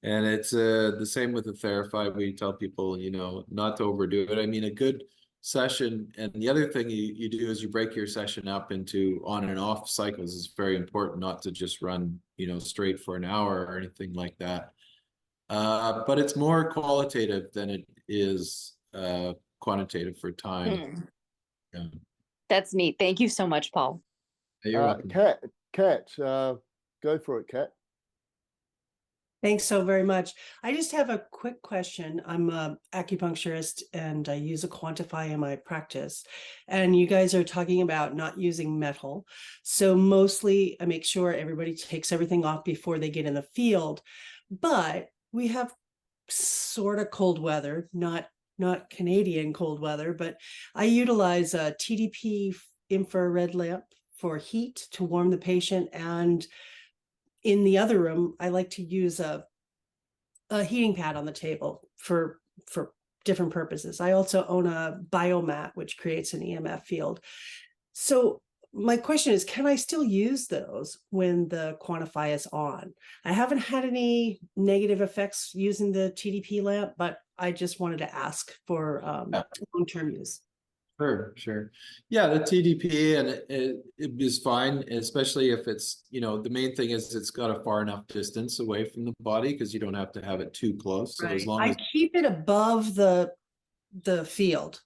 And it's the same with the Therapy. We tell people, you know, not to overdo it. I mean, a good session, and the other thing you do is you break your session up into on and off cycles. Is very important, not to just run, you know, straight for an hour or anything like that. But it's more qualitative than it is quantitative for time. Yeah. That's neat. Thank you so much, Paul. You're welcome. Kat, go for it, Kat. Thanks so very much. I just have a quick question. I'm an acupuncturist and I use a Quantify in my practice. And you guys are talking about not using metal. So mostly I make sure everybody takes everything off before they get in the field. But we have sort of cold weather, not Canadian cold weather, but I utilize a TDP infrared lamp for heat to warm the patient, and in the other room, I like to use a heating pad on the table for different purposes. I also own a biomat, which creates an EMF field. So my question is, can I still use those when the Quantify is on? I haven't had any negative effects using the TDP lamp, but I just wanted to ask for long-term use. Sure. Yeah, the TDP and it is fine, especially if it's, the main thing is it's got a far enough distance away from the body because you don't have to have it too close. So as long I as keep it above the field.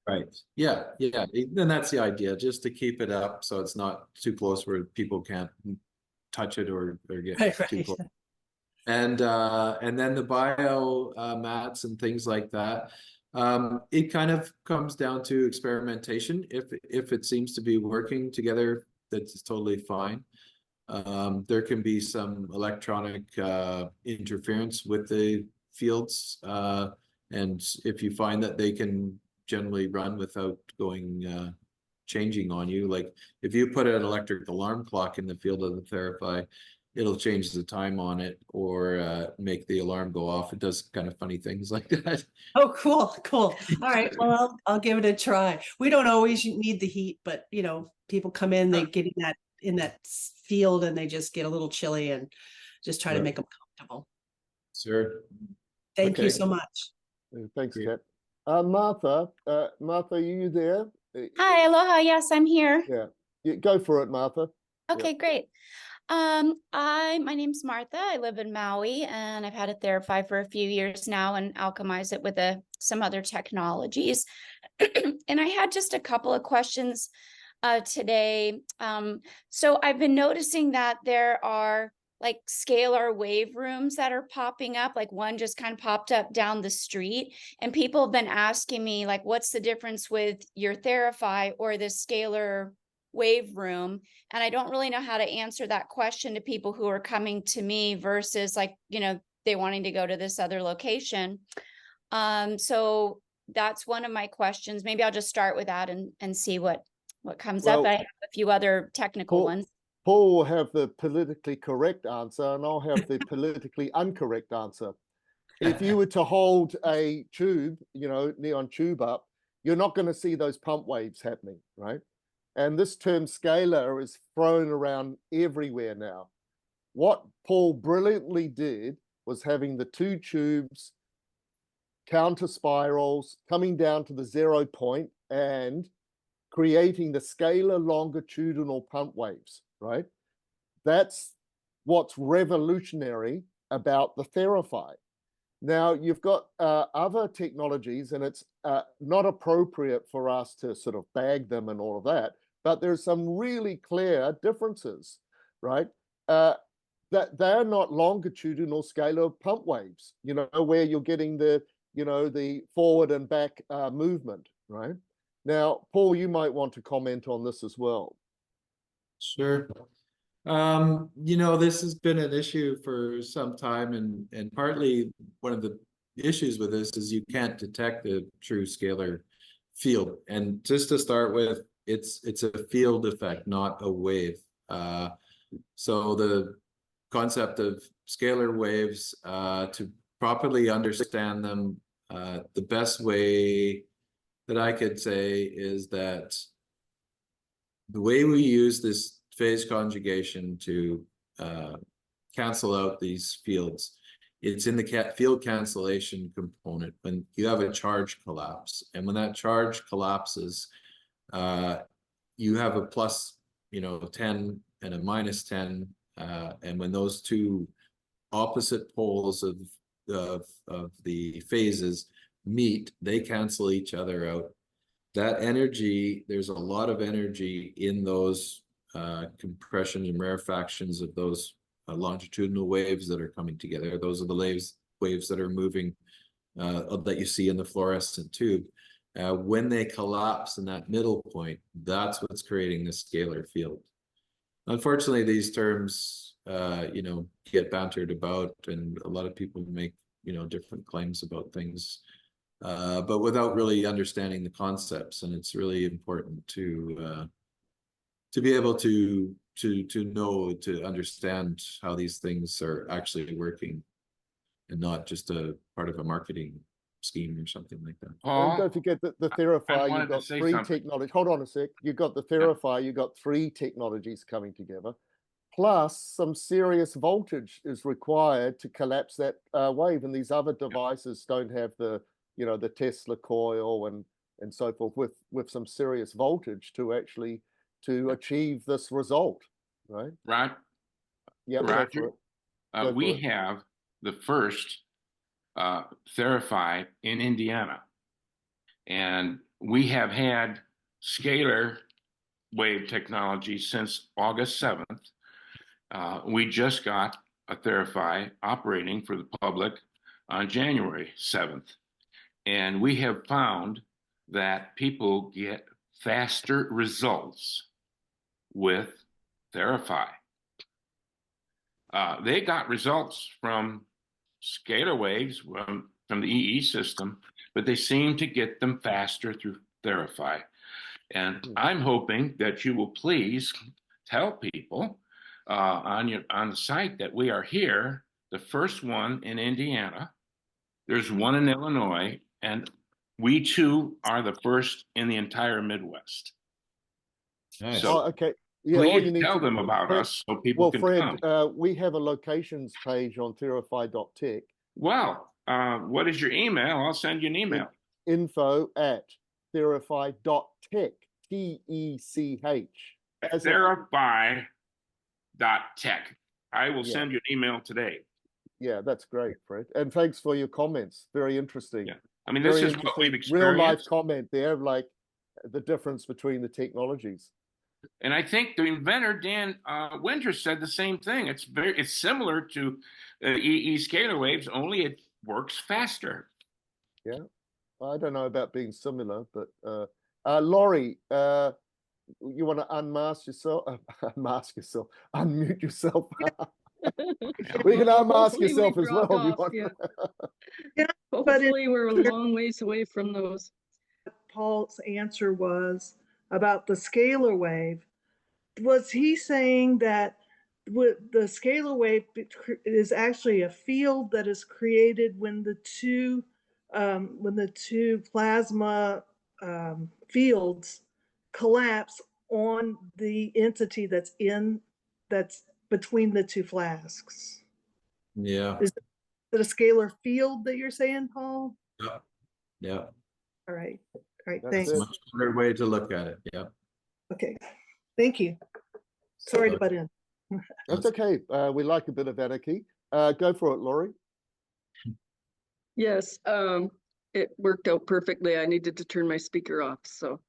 right. Yeah. And that's the idea, just to keep it up so it's not too close where people can't touch it or get too close. And then the bio mats and things like that. It kind of comes down to experimentation. If it seems to be working together, that's totally fine. There can be some electronic interference with the fields, and if you find that they can generally run without going changing on you, like if you put an electric alarm clock in the field of the Therapy, it'll change the time on it or make the alarm go off. It does kind of funny things like that. Oh, cool. All right. Well, I'll give it a try. We don't always need the heat, but people come in, they get in that field and they just get a little chilly, and just try to make them comfortable. Sure. Thank you so much. Thanks, Kat. Martha, are you there? Hi, aloha. Yes, I'm here. Yeah, go for it, Martha. Okay, great. My name's Martha. I live in Maui, and I've had a Therapy for a few years now and alchemize it with some other technologies. And I had just a couple of questions today. So I've been noticing that there are like scalar wave rooms that are popping up. Like one just kind of popped up down the street, and people have been asking me, like, what's the difference with your Therapy or the scalar wave room? And I don't really know how to answer that question to people who are coming to me versus like, they wanting to go to this other location. So that's one of my questions. Maybe I'll just start with that and see what comes up. I have a few other technical ones. Paul will have the politically correct answer, and I'll have the politically incorrect answer. If you were to hold a tube, neon tube up, you're not going to see those pump waves happening, right? And this term scalar is thrown around everywhere now. What Paul brilliantly did was having the two tubes counter spirals coming down to the 0 point and creating the scalar longitudinal pump waves, right? That's what's revolutionary about the Therapy. Now, you've got other technologies, and it's not appropriate for us to sort of bag them and all of that, but there's some really clear differences, right? That they're not longitudinal scalar pump waves, where you're getting the forward and back movement, right? Now, Paul, you might want to comment on this as well. Sure. This has been an issue for some time, and partly one of the issues with this is you can't detect the true scalar field. And just to start with, it's a field effect, not a wave. So the concept of scalar waves, to properly understand them, the best way that I could say is that the way we use this phase conjugation to cancel out these fields, it's in the field cancellation component when you have a charge collapse. And when that charge collapses, you have a plus 10 and a minus 10, and when those two opposite poles of the phases meet, they cancel each other out. That energy, there's a lot of energy in those compression and rarefactions of those longitudinal waves that are coming together. Those are the waves that are moving, that you see in the fluorescent tube. When they collapse in that middle point, that's what's creating the scalar field. Unfortunately, these terms, get bantered about, and a lot of people make, different claims about things, but without really understanding the concepts. And it's really important to be able to to understand how these things are actually working, and not just a part of a marketing scheme or something like that. And Paul, don't forget that the I Therapy, wanted you've to got say three something. technologies. Hold on a sec. You've got the Therapy, you've got three technologies coming together. Plus, some serious voltage is required to collapse that wave. And these other devices don't have the, you know, the Tesla coil and so forth with some serious voltage to actually to achieve this result, right? Rod, Yeah, Roger, Go for we it. have the first Therapy in Indiana, and we have had scalar wave technology since August 7th. We just got a Therapy operating for the public on January 7th. And we have found that people get faster results with Therapy. They got results from scalar waves from the EE system, but they seem to get them faster through Therapy. And I'm hoping that you will please tell people on the site that we are here, the first one in Indiana. There's one in Illinois, and we too are the first in the entire Midwest. Nice. So Okay. Yeah, all you please need tell to, them about Fred, us so people can Fred, come. we have a locations page on Theraphi.tech. Well, what is your email? I'll send you an email. info@Theraphi.tech, TECH. Theraphi.tech. I will Yeah. send you an email today. Yeah, that's great, Fred. And thanks for your comments. Very interesting. Yeah. I mean, Very this is what we've interesting. Real life experienced. comment there, like the difference between the technologies. And I think the inventor, Dan Winters, said the same thing. It's similar to EE scalar waves, only it works faster. Yeah. I don't know about being similar, but Laurie, you want to unmask yourself? Unmask yourself. Unmute yourself. We can unmask Hopefully yourself we as well dropped if you off, want. yeah. Yeah, but Hopefully we're a long ways away from those. Paul's answer was about the scalar wave. Was he saying that the scalar wave is actually a field that is created when the two plasma fields collapse on the entity that's between the two flasks? Yeah. Is it a scalar field that you're saying, Paul? Yeah. All right. That's Thanks. it. Much better way to look at it. Yeah. Okay. Thank you. Sorry to butt in. That's okay. We like a bit of anarchy. Go for it, Laurie. Yes, it worked out perfectly. I needed to turn my speaker off. So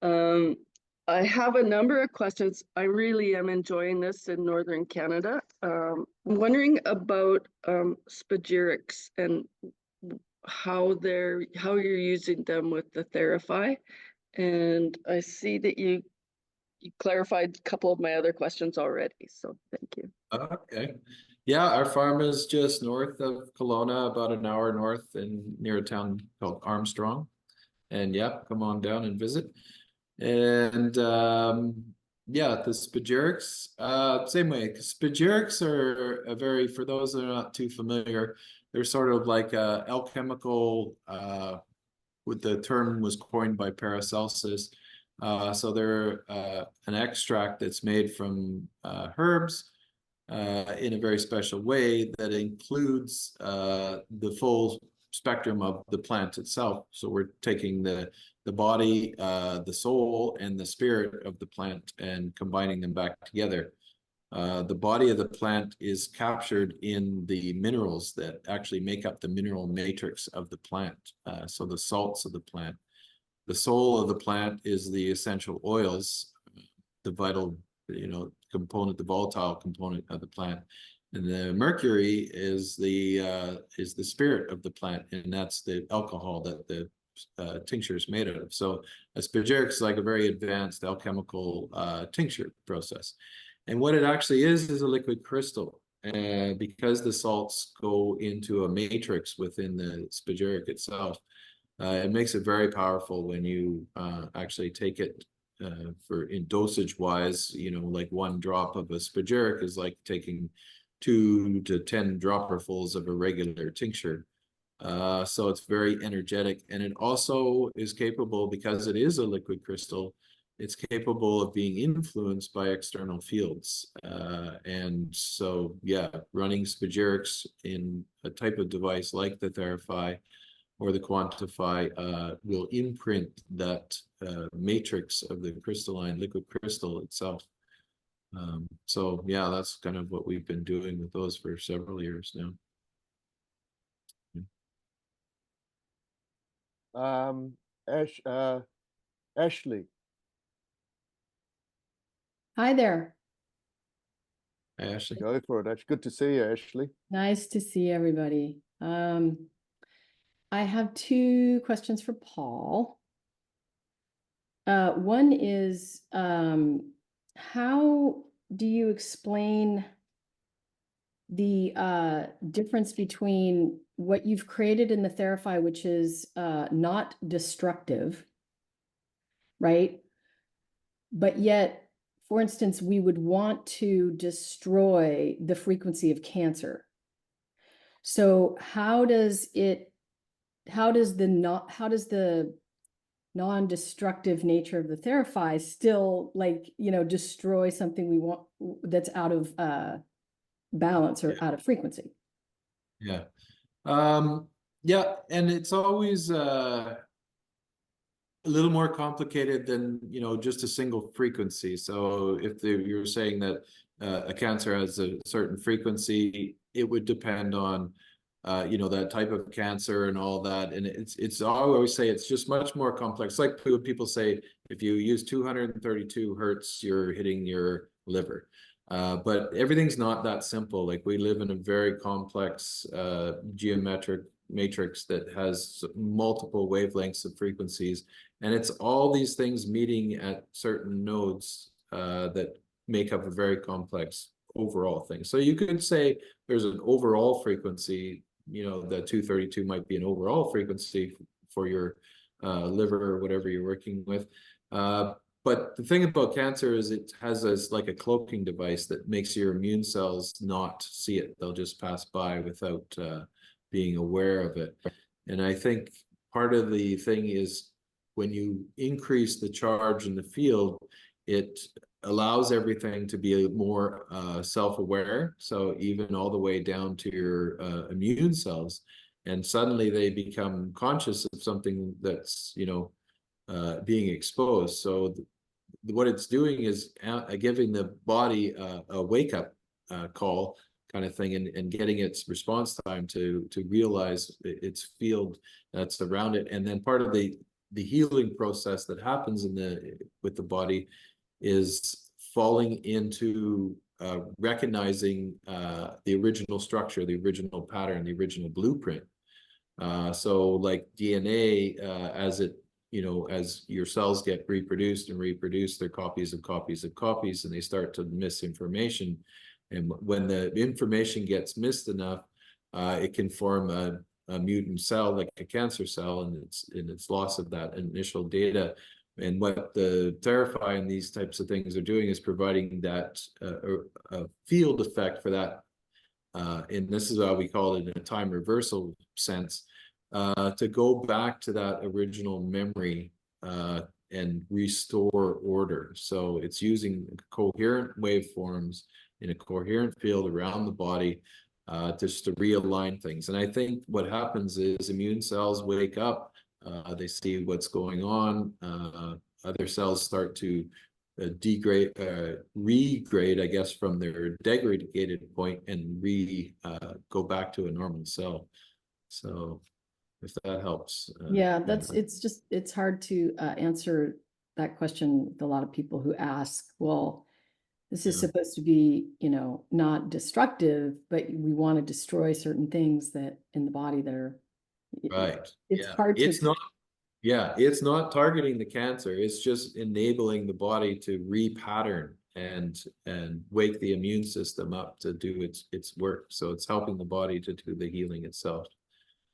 I have a number of questions. I really am enjoying this in Northern Canada. I'm wondering about spagyrics and how you're using them with the Therapy. And I see that you clarified a couple of my other questions already. So thank you. Okay. Yeah, our farm is just north of Kelowna, about an hour north, and near a town called Armstrong. And yeah, come on down and visit. And yeah, the spagyrics, same way. Spagyrics are for those that are not too familiar, they're sort of like a alchemical, with the term was coined by Paracelsus. So they're an extract that's made from herbs in a very special way that includes the full spectrum of the plant itself. So we're taking the body, the soul, and the spirit of the plant and combining them back together. The body of the plant is captured in the minerals that actually make up the mineral matrix of the plant. So the salts of the plant. The soul of the plant is the essential oils, the vital, component, the volatile component of the plant. And the mercury is the spirit of the plant, and that's the alcohol that the tincture is made out of. So a spagyric is like a very advanced alchemical tincture process. And what it actually is a liquid crystal. And because the salts go into a matrix within the spagyric itself, it makes it very powerful when you actually take it for in dosage wise, you know, like 1 drop of a spagyric is like taking 2 to 10 dropperfuls of a regular tincture. So it's very energetic, and it also is capable, because it is a liquid crystal, it's capable of being influenced by external fields. And so, yeah, running spagyrics in a type of device like the Theraphi or the Quantify will imprint that matrix of the crystalline liquid crystal itself. So yeah, that's kind of what we've been doing with those for several years now. Ashley. Hi there. Ashley. Go for it. It's good to see you, Ashley. Nice to see everybody. I have 2 questions for Paul. One is, how do you explain the difference between what you've created in the Theraphi, which is not destructive, right? But yet, for instance, we would want to destroy the frequency of cancer. So how does the non-destructive nature of the Theraphi still, like, you know, destroy something we want that's out of balance or out of frequency? Yeah. Yeah, and it's always a little more complicated than, you know, just a single frequency. So if you're saying that a cancer has a certain frequency, it would depend on you know, that type of cancer and all that. And it's I always say it's just much more complex. Like when people say, if you use 232 hertz, you're hitting your liver. But everything's not that simple. Like we live in a very complex geometric matrix that has multiple wavelengths of frequencies. And it's all these things meeting at certain nodes that make up a very complex overall thing. So you could say there's an overall frequency, you know, that 232 might be an overall frequency for your liver or whatever you're working with. But the thing about cancer is it has this like a cloaking device that makes your immune cells not see it. They'll just pass by without being aware of it. And I think part of the thing is when you increase the charge in the field, it allows everything to be more self-aware. So even all the way down to your immune cells, and suddenly they become conscious of something that's, you know, being exposed. So what it's doing is giving the body a wake-up call kind of thing, and getting its response time to realize its field that's around it. And then part of the healing process that happens with the body is falling into recognizing the original structure, the original pattern, the original blueprint. So like DNA, as it, you know, as your cells get reproduced and reproduced, they're copies of copies of copies, and they start to miss information. And when the information gets missed enough, it can form a mutant cell, like a cancer cell, and it's loss of that initial data. And what the Theraphi and these types of things are doing is providing that a field effect for that. And this is how we call it in a time reversal sense, to go back to that original memory and restore order. So it's using coherent waveforms in a coherent field around the body just to realign things. And I think what happens is immune cells wake up, they see what's going on, other cells start to regrade, I guess, from their degraded point and go back to a normal cell. So if that helps. Yeah, it's hard to answer that question with a lot of people who ask, well, this is supposed to be, you know, not destructive, but we want to destroy certain things that in the body that are right. It's hard to. It's not. Yeah, it's not targeting the cancer. It's just enabling the body to repattern and wake the immune system up to do its work. So it's helping the body to do the healing itself.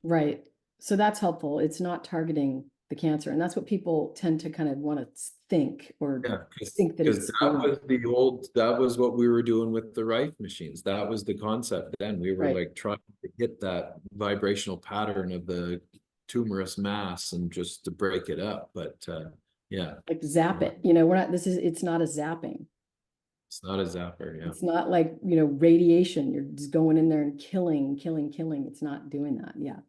Right. So that's helpful. It's not targeting the cancer. And that's what people tend to kind of want to think, or Yeah, think that because it's that was that was what we were doing with the Rife machines. That was the concept then. We were Right. like trying to hit that vibrational pattern of the tumorous mass and just to break it up. But yeah, like zap it. We're not, it's not a zapping. it's not a zapper. Yeah. It's not like, radiation. You're just going in there and killing. It's not doing that. Yeah.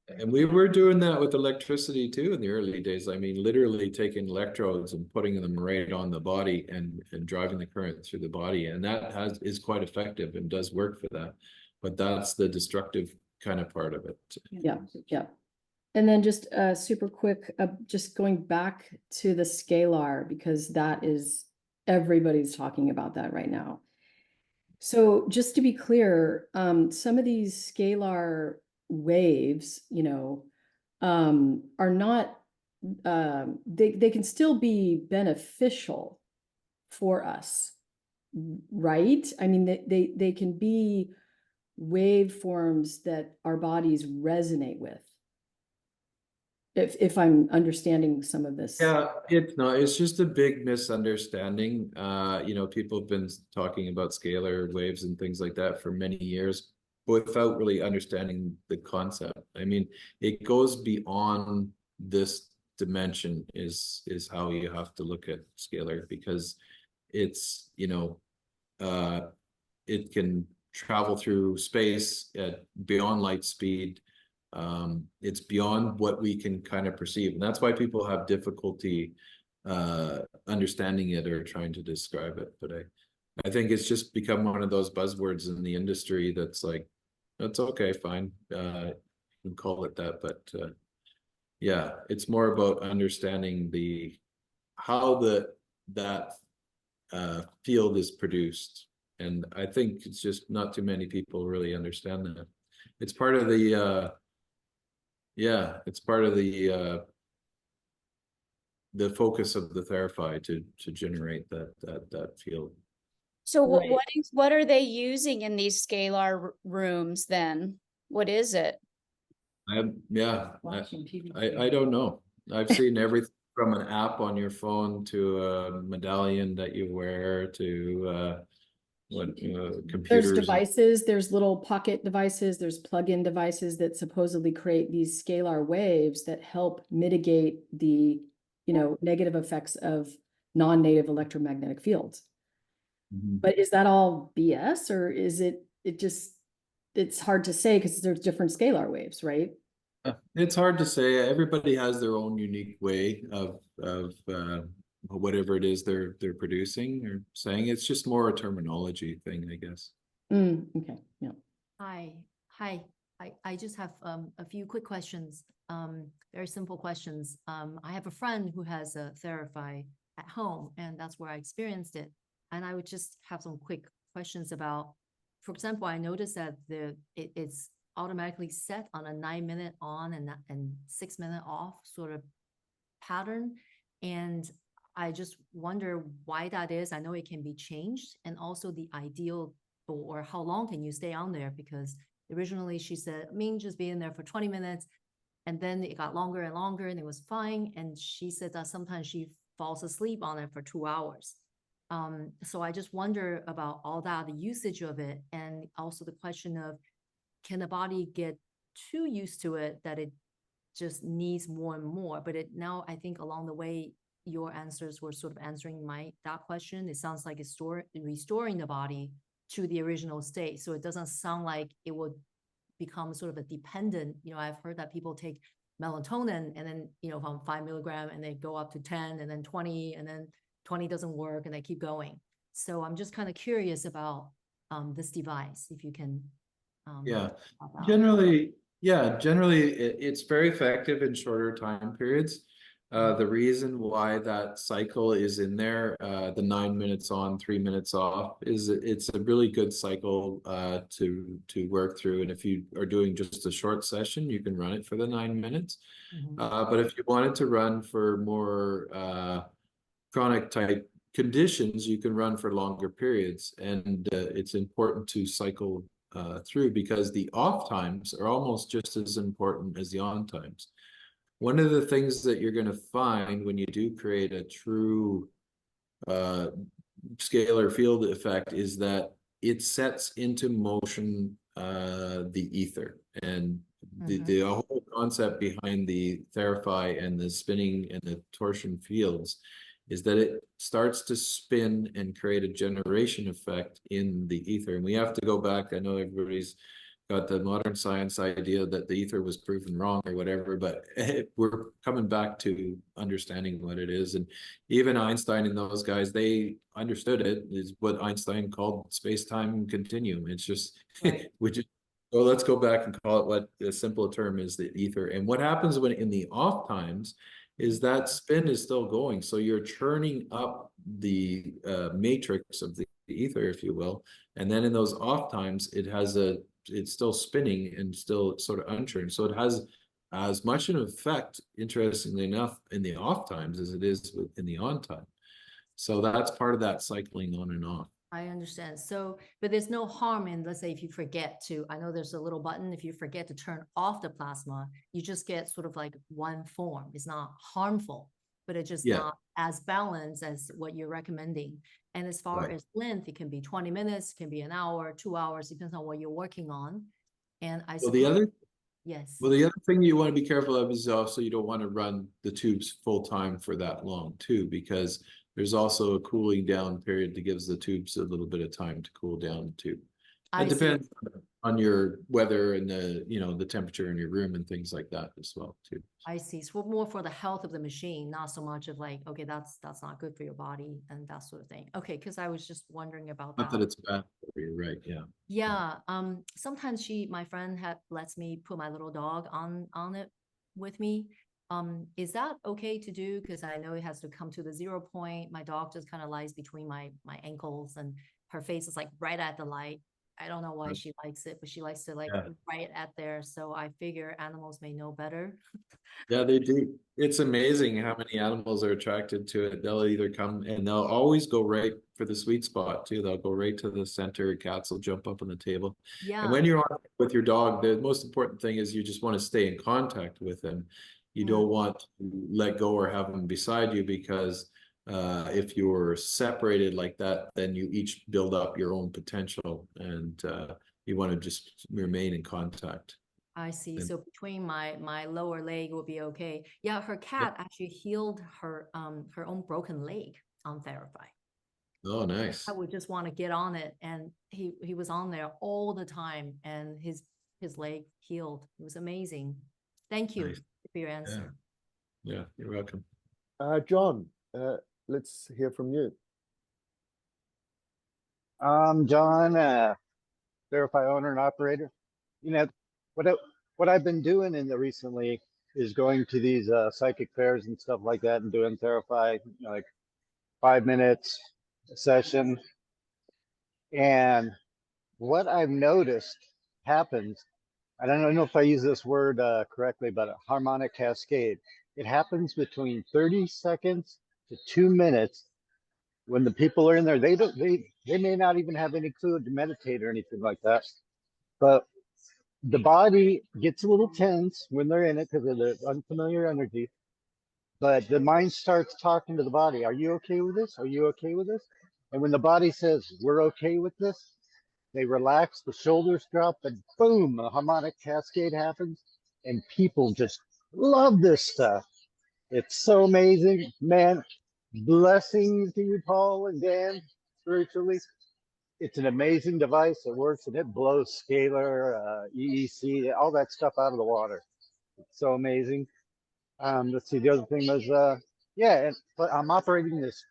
And we were doing that with electricity too in the early days. I mean, literally taking electrodes and putting them right on the body and driving the current through the body. And that is quite effective and does work for that. But that's the destructive kind of part of it. Yeah. Yeah. And then just super quick, just going back to the Scalar, because that is, everybody's talking about that right now. So just to be clear, some of these Scalar waves, are not, they can still be beneficial for us, right? I mean, they can be waveforms that our bodies resonate with. If I'm understanding some of this. Yeah, it's not. It's just a big misunderstanding. People have been talking about scalar waves and things like that for many years, without really understanding the concept. I mean, it goes beyond this dimension is how you have to look at scalar, because it's, it can travel through space at beyond light speed. It's beyond what we can kind of perceive, and that's why people have difficulty understanding it or trying to describe it. But I think it's just become one of those buzzwords in the industry that's like, that's okay, fine, you can call it that. But yeah, it's more about understanding how that field is produced, and I think it's just not too many people really understand that. It's part of the it's part of the focus of the Therapy to generate that field. So Right. what are they using in these scalar rooms then? What is it? Watching TV. I don't know. I've seen everything from an app on your phone to a medallion that you wear to computers. There's devices, there's little pocket devices, there's plug-in devices that supposedly create these scalar waves that help mitigate the, negative effects of non-native electromagnetic fields. Mhm. But is that all BS, or is it's hard to say because there's different scalar waves, right? It's hard to say. Everybody has their own unique way of whatever it is they're producing or saying. It's just more a terminology thing, I guess. Okay, yeah. Hi. I just have a few quick questions, very simple questions. I have a friend who has a Therapy at home, and that's where I experienced it. And I would just have some quick questions about, for example, I noticed that it's automatically set on a 9-minute on and 6-minute off sort of pattern. And I just wonder why that is. I know it can be changed, and also the ideal or how long can you stay on there, because originally she said, just be in there for 20 minutes. And then it got longer and longer and it was fine. And she said that sometimes she falls asleep on it for 2 hours. So I just wonder about all that, the usage of it, and also the question of, can the body get too used to it that it just needs more and more? But now I think along the way, your answers were sort of answering that question. It sounds like it's restoring the body to the original state. So it doesn't sound like it would become sort of a dependent. I've heard that people take melatonin and then, from 5 milligram and they go up to 10 and then 20 and then 20 doesn't work and they keep going. So I'm just kind of curious about this device, if you can. Generally, it's very effective in shorter time periods. The reason why that cycle is in there, the 9 minutes on, 3 minutes off, is it's a really good cycle to work through. And if you are doing just a short session, you can run it for the 9 minutes. But if you wanted to run for more chronic type conditions, you can run for longer periods. And it's important to cycle through, because the off times are almost just as important as the on times. one of the things that you're going to find when you do create a true scalar field effect is that it sets into motion the ether, and the whole concept behind the Theraphi and the spinning and the torsion fields is that it starts to spin and create a generation effect in the ether. And we have to go back. I know everybody's got the modern science idea that the ether was proven wrong or whatever, but we're coming back to understanding what it is. And even Einstein and those guys, they understood it, is what Einstein called space-time continuum. It's just, well, let's go back and call it what the simple term is, the ether. And what happens when in the off times is that spin is still going. So you're churning up the matrix of the ether, if you will. And then in those off times, it's still spinning and still sort of unchurned. So it has as much an effect, interestingly enough, in the off times as it is in the on time. So that's part of that cycling on and off. I understand. So, but there's no harm in, let's say, if you forget to, I know there's a little button, if you forget to turn off the plasma, you just get sort of like one form. It's not harmful, but it's just not as balanced as what you're recommending. And as far as length, it can be 20 minutes, it can be an hour, 2 hours, depends on what you're working on. And I suppose, well, the other thing you want to be careful of is also you don't want to run the tubes full time for that long too, because there's also a cooling down period that gives the tubes a little bit of time to cool down too. It depends on your weather and the temperature in your room and things like that as well too. I see. So more for the health of the machine, not so much of like, okay, that's not good for your body and that sort of thing. Okay, because I was just wondering about that. Not that it's bad for you, right? Yeah. Yeah. Sometimes my friend lets me put my little dog on it with me. Is that okay to do? Because I know it has to come to the 0 point. My dog just kind of lies between my ankles, and her face is like right at the light. I don't know why she likes it, but she likes to right at there. So I figure animals may know better. Yeah, they do. It's amazing how many animals are attracted to it. They'll either come and they'll always go right for the sweet spot too. They'll go right to the center. Cats will jump up on the table. Yeah. And when you're on with your dog, the most important thing is you just want to stay in contact with them. You don't want to let go or have them beside you, because if you're separated like that, then you each build up your own potential, and you want to just remain in contact. I see. So between my lower leg will be okay. Yeah, her cat actually healed her own broken leg on Therapy. Oh, nice. I would just want to get on it, and he was on there all the time, and his leg healed. It was amazing. Thank you for your answer. Yeah, you're welcome. John, let's hear from you. John, Verify owner and operator. You know, what I've been doing recently is going to these psychic fairs and stuff like that and doing Therapy, like 5 minutes a session. And what I've noticed happens, I don't know if I use this word correctly, but a harmonic cascade. It happens between 30 seconds to 2 minutes. When the people are in there, they may not even have any clue to meditate or anything like that. But the body gets a little tense when they're in it because of the unfamiliar energy. But the mind starts talking to the body. Are you okay with this? Are you okay with this? And when the body says, we're okay with this, they relax, the shoulders drop, and boom, a harmonic cascade happens. And people just love this stuff. It's so amazing, man. Blessings to you, Paul and Dan, spiritually. It's an amazing device. It works and it blows Scalar, EEC, all that stuff out of the water. It's so amazing. Let's see, the other thing was, but I'm operating this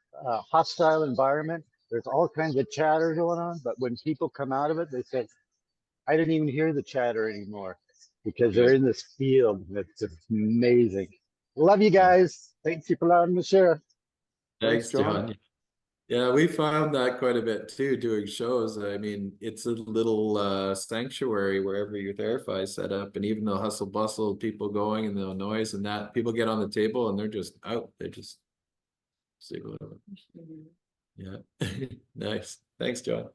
hostile environment. There's all kinds of chatter going on, but when people come out of it, they say, I didn't even hear the chatter anymore because they're in this field. It's amazing. Love you guys. Thank you for allowing me to share. Thanks, John. Yeah, we found that quite a bit too, doing shows. I mean, it's a little sanctuary wherever your Therapy is set up, and even the hustle bustle, people going and the noise and that, people get on the table and they're just out. They just say whatever. Yeah, nice. Thanks, John.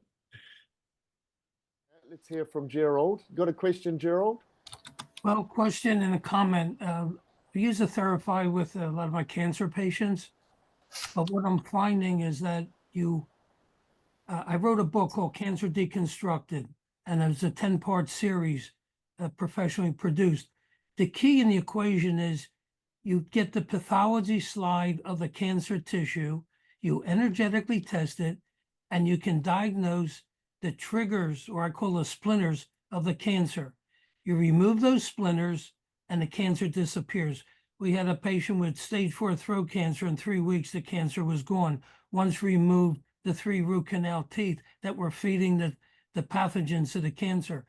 Let's hear from Gerald. Got a question, Gerald? Well, question and a comment. I use the Therapy with a lot of my cancer patients, but what I'm finding is that I wrote a book called Cancer Deconstructed, and it was a 10-part series professionally produced. The key in the equation is you get the pathology slide of the cancer tissue, you energetically test it, and you can diagnose the triggers, or I call the splinters, of the cancer. You remove those splinters and the cancer disappears. We had a patient with stage 4 throat cancer. In 3 weeks, the cancer was gone. Once removed the 3 root canal teeth that were feeding the pathogens to the cancer.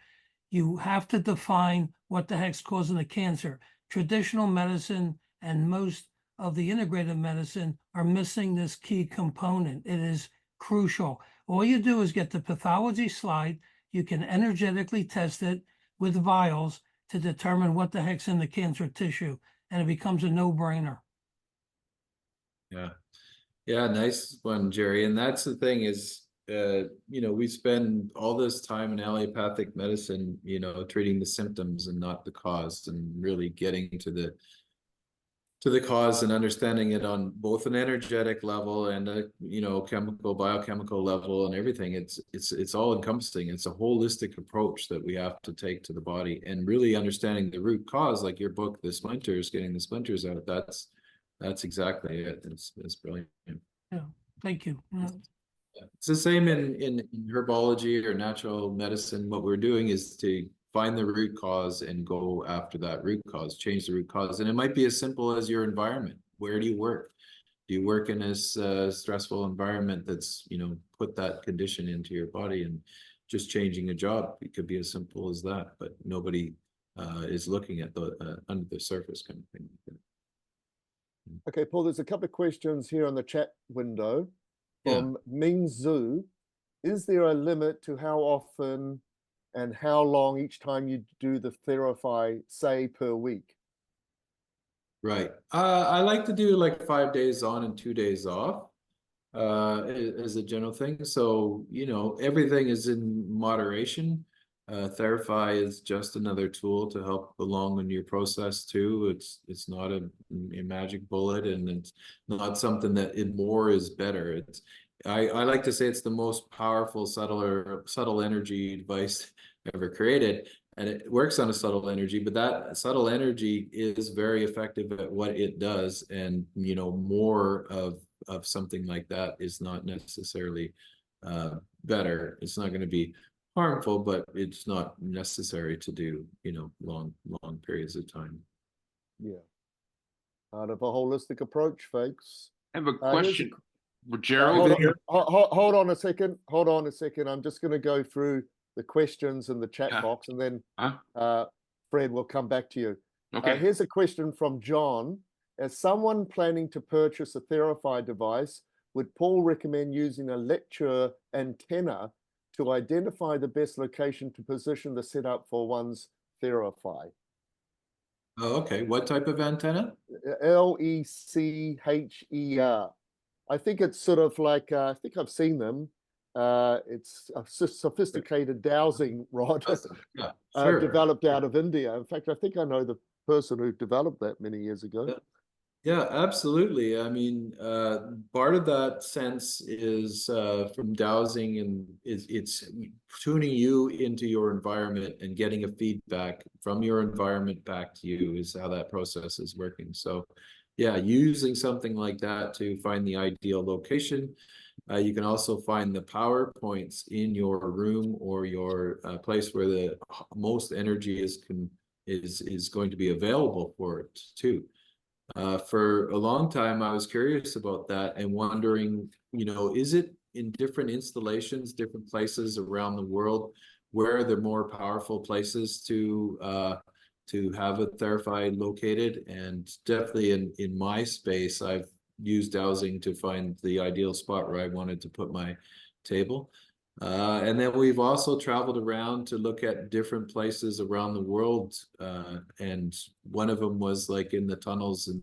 You have to define what the heck's causing the cancer. Traditional medicine and most of the integrative medicine are missing this key component. It is crucial. All you do is get the pathology slide. You can energetically test it with vials to determine what the heck's in the cancer tissue, and it becomes a no-brainer. Yeah. Yeah, nice one, Jerry. And that's the thing is, we spend all this time in allopathic medicine, treating the symptoms and not the cause, and really getting to the cause and understanding it on both an energetic level and a biochemical level and everything. It's all encompassing. It's a holistic approach that we have to take to the body, and really understanding the root cause, like your book, the splinters, getting the splinters out. That's exactly it. It's brilliant. Yeah, thank you. Yeah. It's the same in herbology or natural medicine. What we're doing is to find the root cause and go after that root cause, change the root cause. And it might be as simple as your environment. Where do you work? Do you work in this stressful environment that's, put that condition into your body, and just changing a job? It could be as simple as that, but nobody is looking at the under the surface kind of thing. Okay, Paul, there's a couple of questions here on the chat window from Ming Zhu. Is there a limit to how often and how long each time you do the Therapy, say, per week? Right. I like to do like 5 days on and 2 days off as a general thing. So, everything is in moderation. Therapy is just another tool to help along in your process too. It's not a magic bullet, and it's not something that more is better. I like to say it's the most powerful subtle energy device ever created, and it works on a subtle energy, but that subtle energy is very effective at what it does. And more of something like that is not necessarily better. It's not going to be harmful, but it's not necessary to do, long periods of time. Yeah. Part of a holistic approach, folks. I have a question for Gerald. Hold on a second. Hold on a second. I'm just going to go through the questions in the chat box, and then Fred will come back to you. Okay. Here's a question from John. As someone planning to purchase a Therapy device, would Paul recommend using a lecture antenna to identify the best location to position the setup for one's Therapy? Oh, okay. What type of antenna? LECHER. I think it's sort of like, I think I've seen them. It's a sophisticated dowsing rod developed out of India. In fact, I think I know the person who developed that many years ago. Yeah, absolutely. I mean, part of that sense is from dowsing, and it's tuning you into your environment and getting a feedback from your environment back to you is how that process is working. So yeah, using something like that to find the ideal location. You can also find the power points in your room or your place where the most energy is going to be available for it too. For a long time, I was curious about that and wondering, is it in different installations, different places around the world, where are the more powerful places to have a Therapy located? And definitely in my space, I've used dowsing to find the ideal spot where I wanted to put my table. And then we've also traveled around to look at different places around the world. And one of them was like in the tunnels in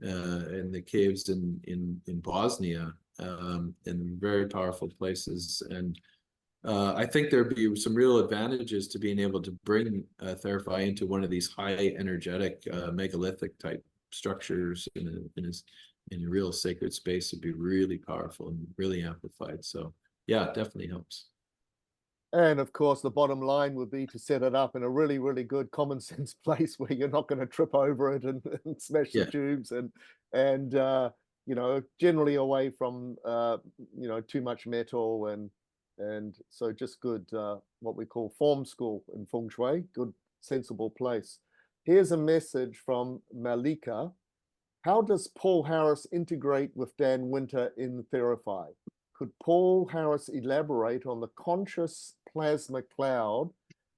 the caves in Bosnia, and very powerful places. And I think there'd be some real advantages to being able to bring Therapy into one of these high energetic megalithic type structures in a real sacred space. Would be really powerful and really amplified. So yeah, it definitely helps. And of course, the bottom line would be to set it up in a really, really good common sense place where you're not going to trip over it and smash the tubes and you know, generally away from you know, too much metal and so just good what we call form school in feng shui, good sensible place. Here's a message from Malika. How does Paul Harris integrate with Dan Winter in Therapy? Could Paul Harris elaborate on the conscious plasma cloud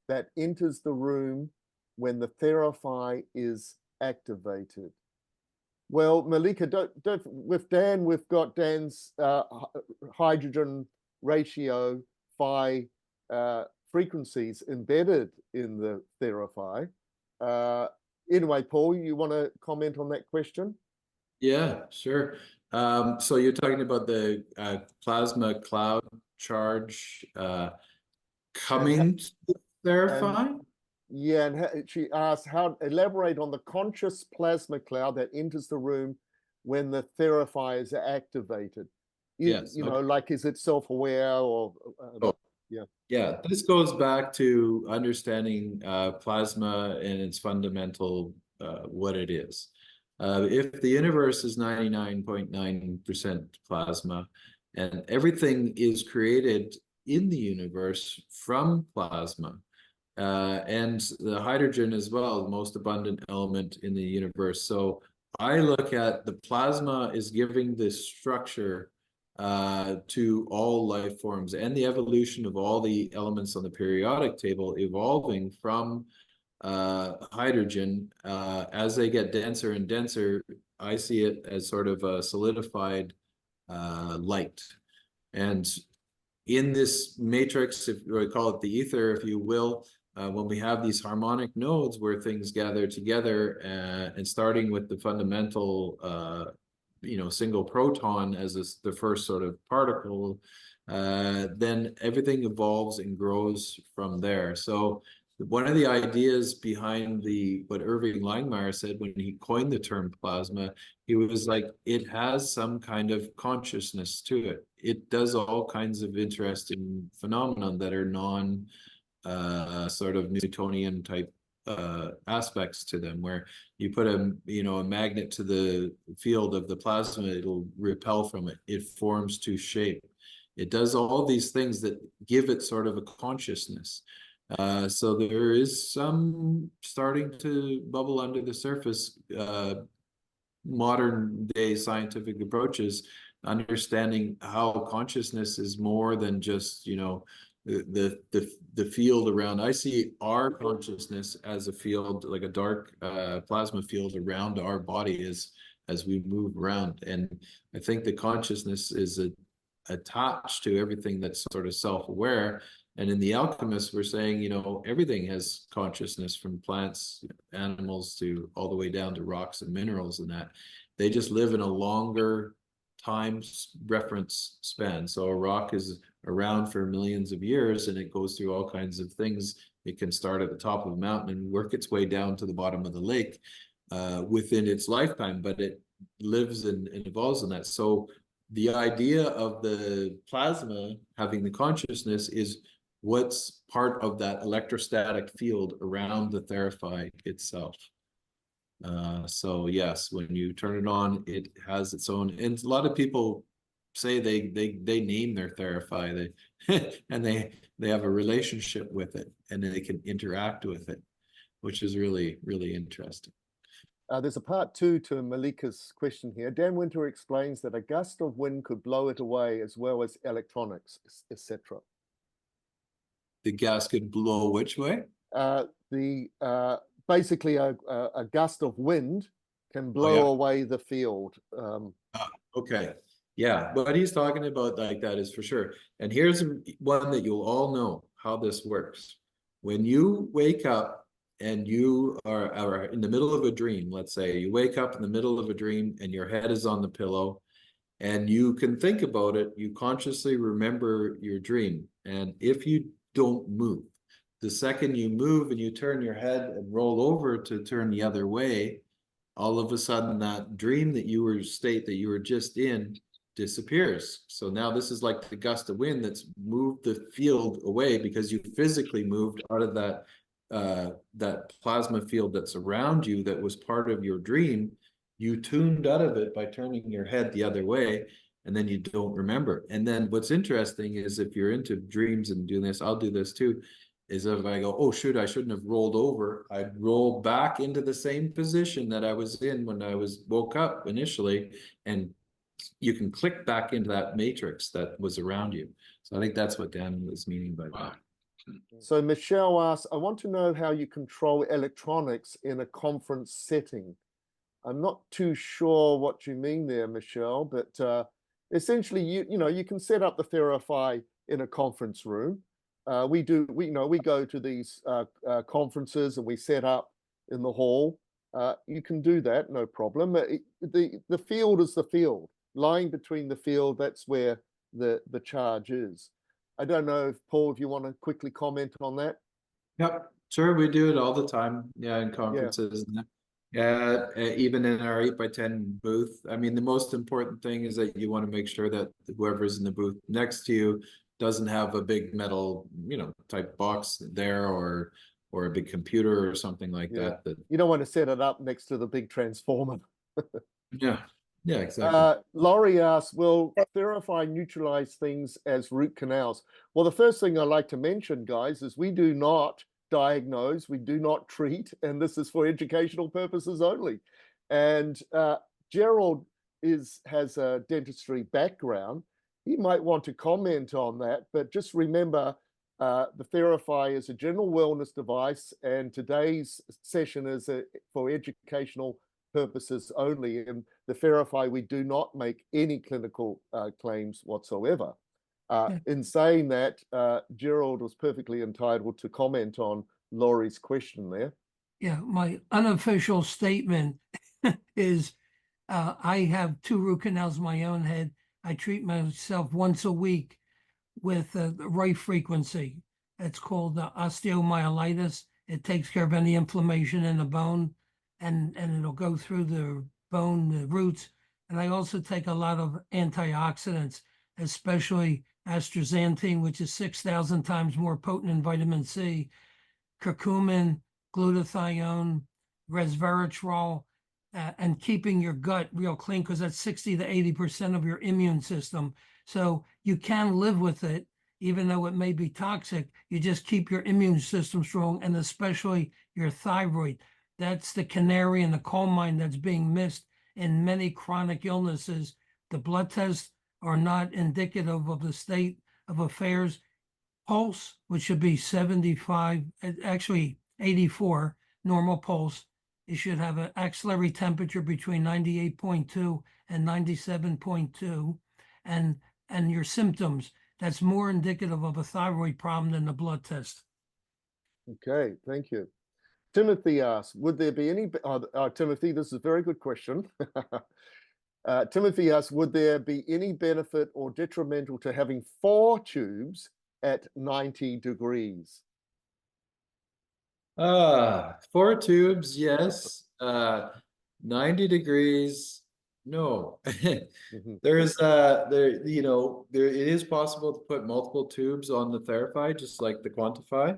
that enters the room when the Therapy is activated? Well, Malika, with Dan, we've got Dan's hydrogen ratio phi frequencies embedded in the Therapy. Anyway, Paul, you want to comment on that question? Yeah, sure. So you're talking about the plasma cloud charge coming to Therapy? Yeah, and she asked how elaborate on the conscious plasma cloud that enters the room when the Therapy is activated. Yes. You know, like, is it self-aware or yeah. Yeah, this goes back to understanding plasma and its fundamental what it is. If the universe is 99.9% plasma and everything is created in the universe from plasma, and the hydrogen as well, the most abundant element in the universe. So I look at the plasma is giving this structure to all life forms and the evolution of all the elements on the periodic table evolving from hydrogen. As they get denser and denser, I see it as sort of a solidified light. And in this matrix, if we call it the ether, if you will, when we have these harmonic nodes where things gather together and starting with the fundamental you know, single proton as the first sort of particle, then everything evolves and grows from there. So one of the ideas behind what Irving Langmuir said when he coined the term plasma, he was like, it has some kind of consciousness to it. It does all kinds of interesting phenomenon that are non sort of Newtonian type aspects to them, where you put a magnet to the field of the plasma, it'll repel from it. It forms to shape. It does all these things that give it sort of a consciousness. So there is some starting to bubble under the surface. Modern day scientific approaches, understanding how consciousness is more than just, you know, the field around. I see our consciousness as a field, like a dark plasma field around our body as we move around. And I think the consciousness is attached to everything that's sort of self-aware. And in The Alchemist, we're saying, you know, everything has consciousness, from plants, animals, to all the way down to rocks and minerals, and that they just live in a longer time reference span. So a rock is around for millions of years and it goes through all kinds of things. It can start at the top of a mountain and work its way down to the bottom of the lake within its lifetime, but it lives and evolves in that. So the idea of the plasma having the consciousness is what's part of that electrostatic field around the Therapy itself. So yes, when you turn it on, it has its own, and a lot of people say they name their Therapy, and they have a relationship with it and they can interact with it, which is really, really interesting. There's a part 2 to Malika's question here. Dan Winter explains that a gust of wind could blow it away, as well as electronics, etc. The gas could blow which way? Basically a gust of wind can blow away the field. Okay. Yeah, what he's talking about like that is for sure. And here's one that you'll all know how this works. When you wake up and you are in the middle of a dream, let's say you wake up in the middle of a dream and your head is on the pillow and you can think about it, you consciously remember your dream. And if you don't move, the second you move and you turn your head and roll over to turn the other way, all of a sudden that dream that you were just in disappears. So now this is like the gust of wind that's moved the field away because you physically moved out of that plasma field that's around you that was part of your dream. You tuned out of it by turning your head the other way, and then you don't remember. And then what's interesting is if you're into dreams and doing this, I'll do this too, is if I go, oh, shoot, I shouldn't have rolled over, I'd roll back into the same position that I was in when I woke up initially, and you can click back into that matrix that was around you. So I think that's what Dan was meaning by that. So Michelle asks, I want to know how you control electronics in a conference setting. I'm not too sure what you mean there, Michelle, but essentially, you can set up the Therapy in a conference room. We go to these conferences and we set up in the hall. You can do that, no problem. The field is the field. Lying between the field, that's where the charge is. I don't know if Paul, if you want to quickly comment on that. Yep, sure, we do it all the time. Yeah, in conferences. Yeah, even in our 8x10 booth. I mean, the most important thing is that you want to make sure that whoever's in the booth next to you doesn't have a big metal, type box there or a big computer or something like that. You don't want to set it up next to the big transformer. Yeah, exactly. Laurie asks, will Therapy neutralize things as root canals? Well, the first thing I like to mention, guys, is we do not diagnose, we do not treat, and this is for educational purposes only. And Gerald has a dentistry background. He might want to comment on that, but just remember, the Therapy is a general wellness device, and today's session is for educational purposes only. In the Therapy, we do not make any clinical claims whatsoever. In saying that, Gerald was perfectly entitled to comment on Laurie's question there. Yeah, my unofficial statement is I have 2 root canals in my own head. I treat myself once a week with the right frequency. It's called osteomyelitis. It takes care of any inflammation in the bone, and it'll go through the bone, the roots. And I also take a lot of antioxidants, especially astaxanthin, which is 6,000 times more potent than vitamin C, curcumin, glutathione, resveratrol, and keeping your gut real clean, because that's 60 to 80% of your immune system. So you can live with it, even though it may be toxic. You just keep your immune system strong, and especially your thyroid. That's the canary in the coal mine that's being missed in many chronic illnesses. The blood tests are not indicative of the state of affairs. Pulse, which should be 75, actually 84, normal pulse. You should have an axillary temperature between 98.2 and 97.2. And your symptoms, that's more indicative of a thyroid problem than the blood test. Okay, thank you. Timothy asks, would there be any, Timothy, this is a very good question. Timothy asks, would there be any benefit or detrimental to having 4 tubes at 90 degrees? 4 tubes, yes. 90 degrees, no. There is it is possible to put multiple tubes on the Therapy, just like the Quantify.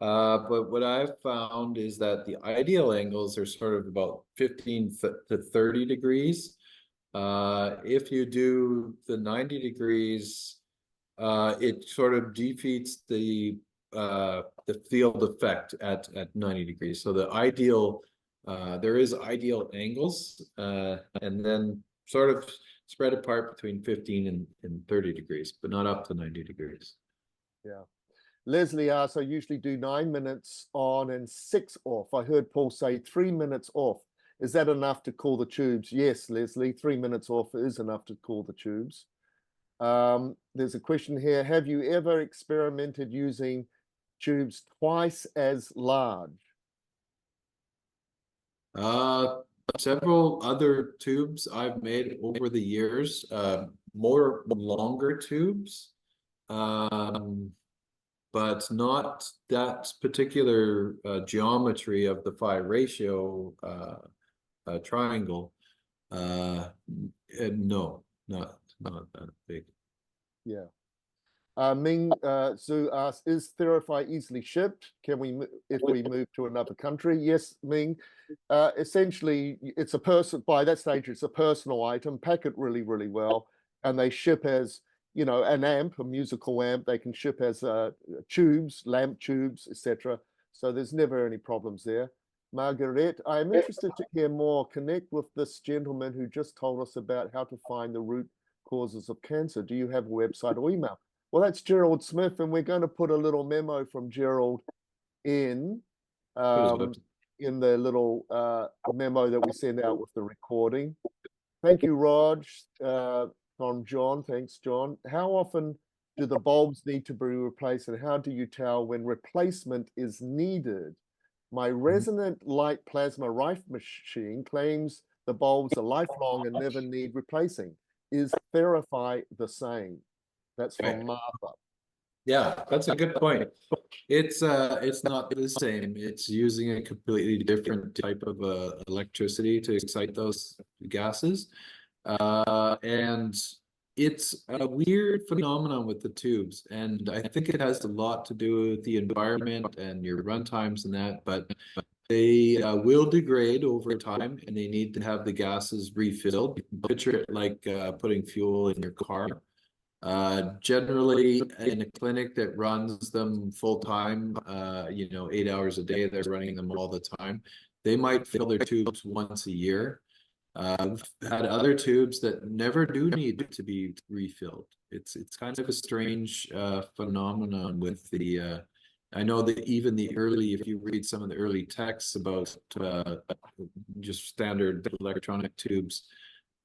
But what I've found is that the ideal angles are sort of about 15 to 30 degrees. If you do the 90 degrees, it sort of defeats the field effect at 90 degrees. So the ideal, there is ideal angles, and then sort of spread apart between 15 and 30 degrees, but not up to 90 degrees. Yeah. Leslie asks, I usually do 9 minutes on and 6 off. I heard Paul say 3 minutes off. Is that enough to cool the tubes? Yes, Leslie, 3 minutes off is enough to cool the tubes. There's a question here. Have you ever experimented using tubes twice as large? Several other tubes I've made over the years, more longer tubes, but not that particular geometry of the phi ratio triangle. No, not that big. Yeah. Ming Zhu asks, is Theraphi easily shipped? Can we, if we move to another country? Yes, Ming. Essentially, it's a person, by that stage, it's a personal item, pack it really, really well, and they ship as, you know, an amp, a musical amp. They can ship as tubes, lamp tubes, etc. So there's never any problems there. Margaret, I'm interested to hear more. Connect with this gentleman who just told us about how to find the root causes of cancer. Do you have a website or email? Well, that's Gerald Smith, and we're going to put a little memo from Gerald in the little memo that we send out with the recording. Thank you, Raj. From John, thanks, John. How often do the bulbs need to be replaced, and how do you tell when replacement is needed? My resonant light plasma rife machine claims the bulbs are lifelong and never need replacing. Is Theraphi the same? That's from Martha. Yeah, that's a good point. It's not the same. It's using a completely different type of electricity to excite those gases. And it's a weird phenomenon with the tubes. And I think it has a lot to do with the environment and your run times and that, but they will degrade over time and they need to have the gases refilled. Picture it like putting fuel in your car. Generally in a clinic that runs them full time, 8 hours a day, they're running them all the time. They might fill their tubes once a year. We've had other tubes that never do need to be refilled. It's kind of a strange phenomenon with the I know that even the early, if you read some of the early texts about just standard electronic tubes,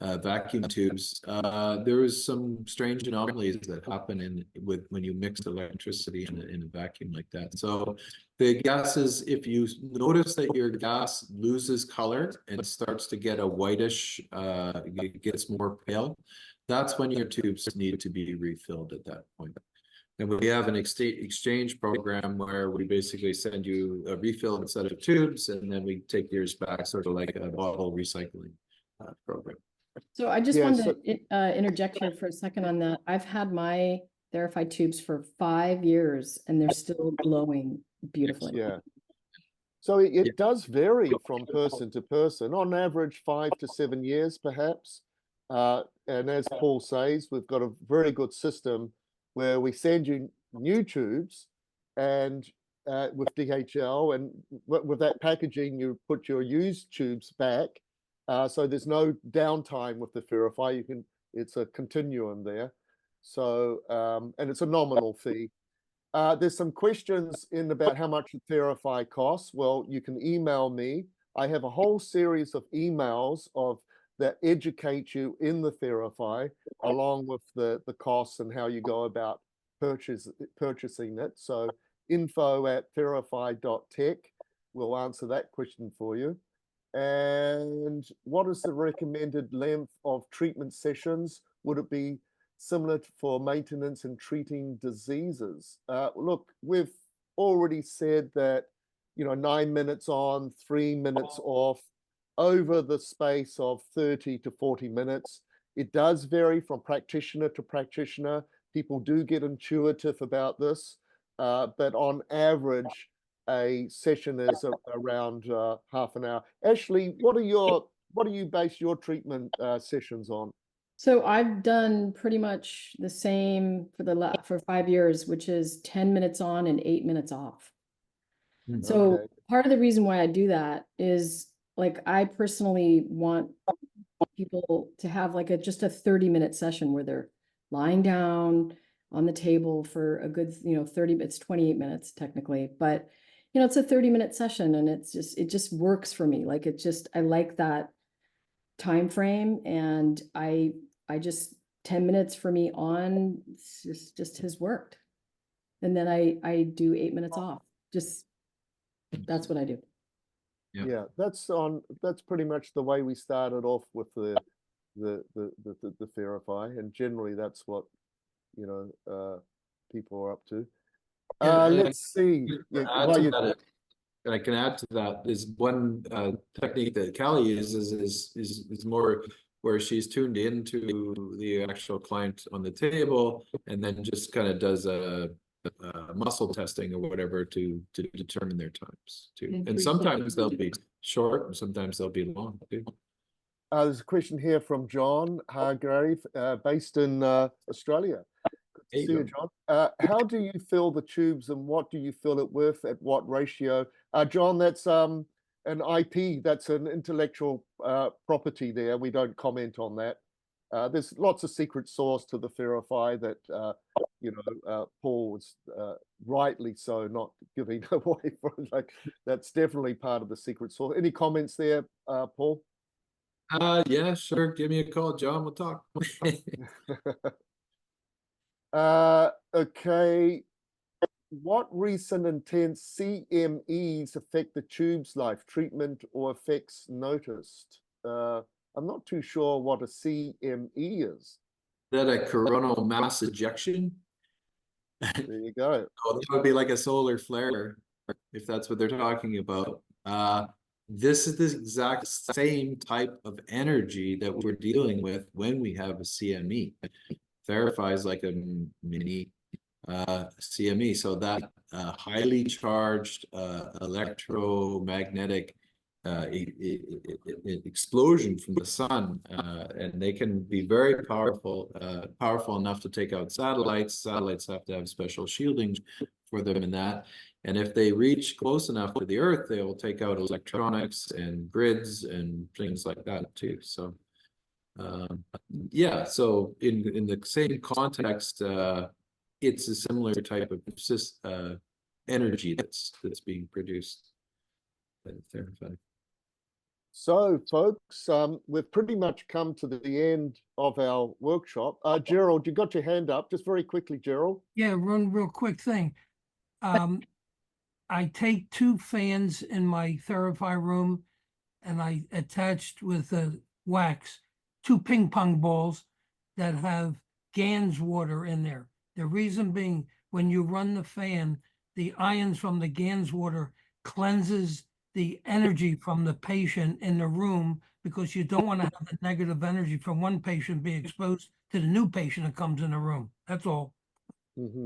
vacuum tubes, there was some strange anomalies that happen when you mix electricity in a vacuum like that. So the gases, if you notice that your gas loses color and starts to get a whitish, it gets more pale, that's when your tubes need to be refilled at that point. And we have an exchange program where we basically send you a refilled set of tubes, and then we take yours back, sort of like a bottle recycling program. So I just wanted to interject here for a second on that. I've had my Theraphi tubes for 5 years and they're still glowing beautifully. Yeah. So it does vary from person to person. On average, 5 to 7 years, perhaps. And as Paul says, we've got a very good system where we send you new tubes and with DHL, and with that packaging, you put your used tubes back. So there's no downtime with the Theraphi. It's a continuum there. So, and it's a nominal fee. There's some questions about how much the Theraphi costs. Well, you can email me. I have a whole series of emails that educate you in the Theraphi, along with the costs and how you go about purchasing it. So info@Theraphi.tech will answer that question for you. And what is the recommended length of treatment sessions? Would it be similar for maintenance and treating diseases? Look, we've already said that, 9 minutes on, 3 minutes off, over the space of 30 to 40 minutes. It does vary from practitioner to practitioner. People do get intuitive about this, but on average, a session is around half an hour. Ashley, what do you base your treatment sessions on? So I've done pretty much the same for 5 years, which is 10 minutes on and 8 minutes off. So part of the reason why I do that is, like, I personally want people to have just a 30-minute session where they're lying down on the table for a good, 30, it's 28 minutes technically, but it's a 30-minute session and it just works for me. I like that time frame, and I just 10 minutes for me on just has worked. And then I do 8 minutes off. That's what I do. Yeah, that's pretty much the way we started off with the Therapy, and generally that's what, you know, people are up to. Let's see. Yeah, I can add to that is one technique that Callie uses is more where she's tuned into the actual client on the table and then just kind of does a muscle testing or whatever to determine their times too. And sometimes they'll be short and sometimes they'll be long too. There's a question here from John Hargrave, based in Australia. Good to see you, John. How do you fill the tubes and what do you fill it with? At what ratio? John, that's an IP. That's an intellectual property there. We don't comment on that. There's lots of secret sauce to the Therapy that, you know, Paul was rightly so not giving away. Like, that's definitely part of the secret sauce. Any comments there, Paul? Yeah, sure. Give me a call, John. We'll talk. Okay. What recent intense CMEs affect the tube's life, treatment or effects noticed? I'm not too sure what a CME is. That a coronal mass ejection? There you go. Oh, that would be like a solar flare, if that's what they're talking about. This is the exact same type of energy that we're dealing with when we have a CME. Therapy is like a mini CME. So that highly charged electromagnetic explosion from the sun, and they can be very powerful, powerful enough to take out satellites. Satellites have to have special shielding for them in that. And if they reach close enough to the Earth, they will take out electronics and grids and things like that too. So yeah, so in the same context, it's a similar type of energy that's being produced by the Therapy. So, folks, we've pretty much come to the end of our workshop. Gerald, you got your hand up. Just very quickly, Gerald. Yeah, one real quick thing. I take 2 fans in my Therapy room and I attached with wax 2 ping pong balls that have Gans water in there. The reason being, when you run the fan, the ions from the Gans water cleanses the energy from the patient in the room, because you don't want to have the negative energy from one patient be exposed to the new patient that comes in the room. That's all. Mm-hmm.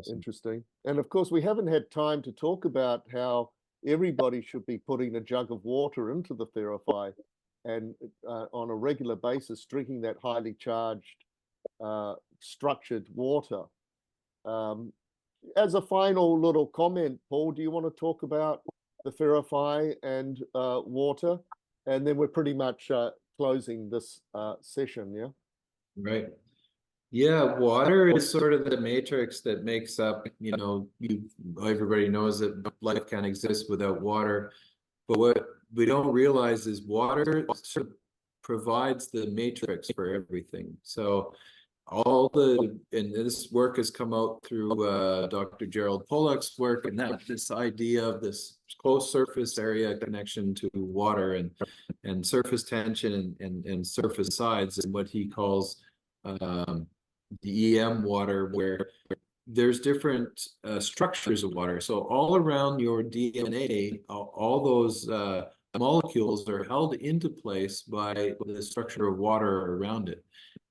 Interesting. And of course, we haven't had time to talk about how everybody should be putting a jug of water into the Therapy and on a regular basis drinking that highly charged structured water. As a final little comment, Paul, do you want to talk about the Therapy and water? And then we're pretty much closing this session, yeah? Right. Yeah, water is sort of the matrix that makes up, you know, everybody knows that life can't exist without water. But what we don't realize is water sort of provides the matrix for everything. So and this work has come out through Dr. Gerald Pollack's work, and that this idea of this close surface area connection to water and surface tension and surface sides, and what he calls the EM water, where there's different structures of water. So all around your DNA, all those molecules are held into place by the structure of water around it.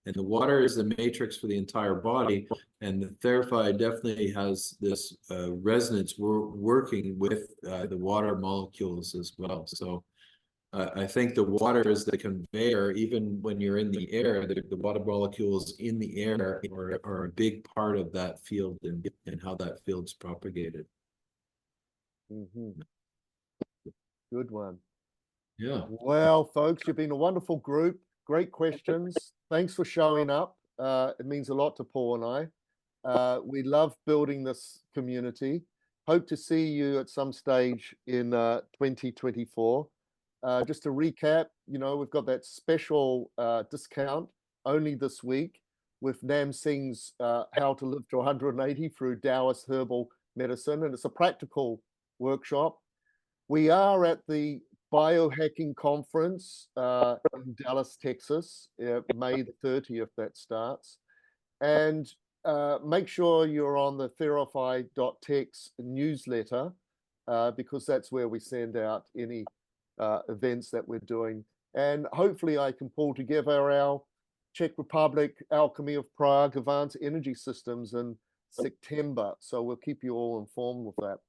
And the water is the matrix for the entire body. And the Therapy definitely has this resonance working with the water molecules as well. So I think the water is the conveyor. Even when you're in the air, the water molecules in the air are a big part of that field and how that field's propagated. Mm-hmm. Good one. Yeah. Well, folks, you've been a wonderful group. Great questions. Thanks for showing up. It means a lot to Paul and I. We love building this community. Hope to see you at some stage in 2024. Just to recap, you know, we've got that special discount only this week with Nam Singh's How to Live to 180 through Taoist Herbal Medicine. And it's a practical workshop. We are at the Biohacking Conference in Dallas, Texas, May the 30th that starts. And make sure you're on the Theraphi.tech's newsletter because that's where we send out any events that we're doing. And hopefully I can pull together our Czech Republic Alchemy of Prague Advanced Energy Systems in September. So we'll keep you all informed with that.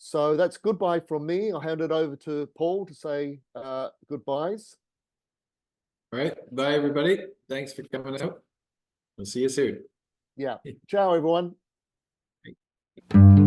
So that's goodbye from me. I'll hand it over to Paul to say goodbyes. All right. Bye, everybody. Thanks for coming out. We'll see you soon. Yeah. Ciao, everyone. Bye.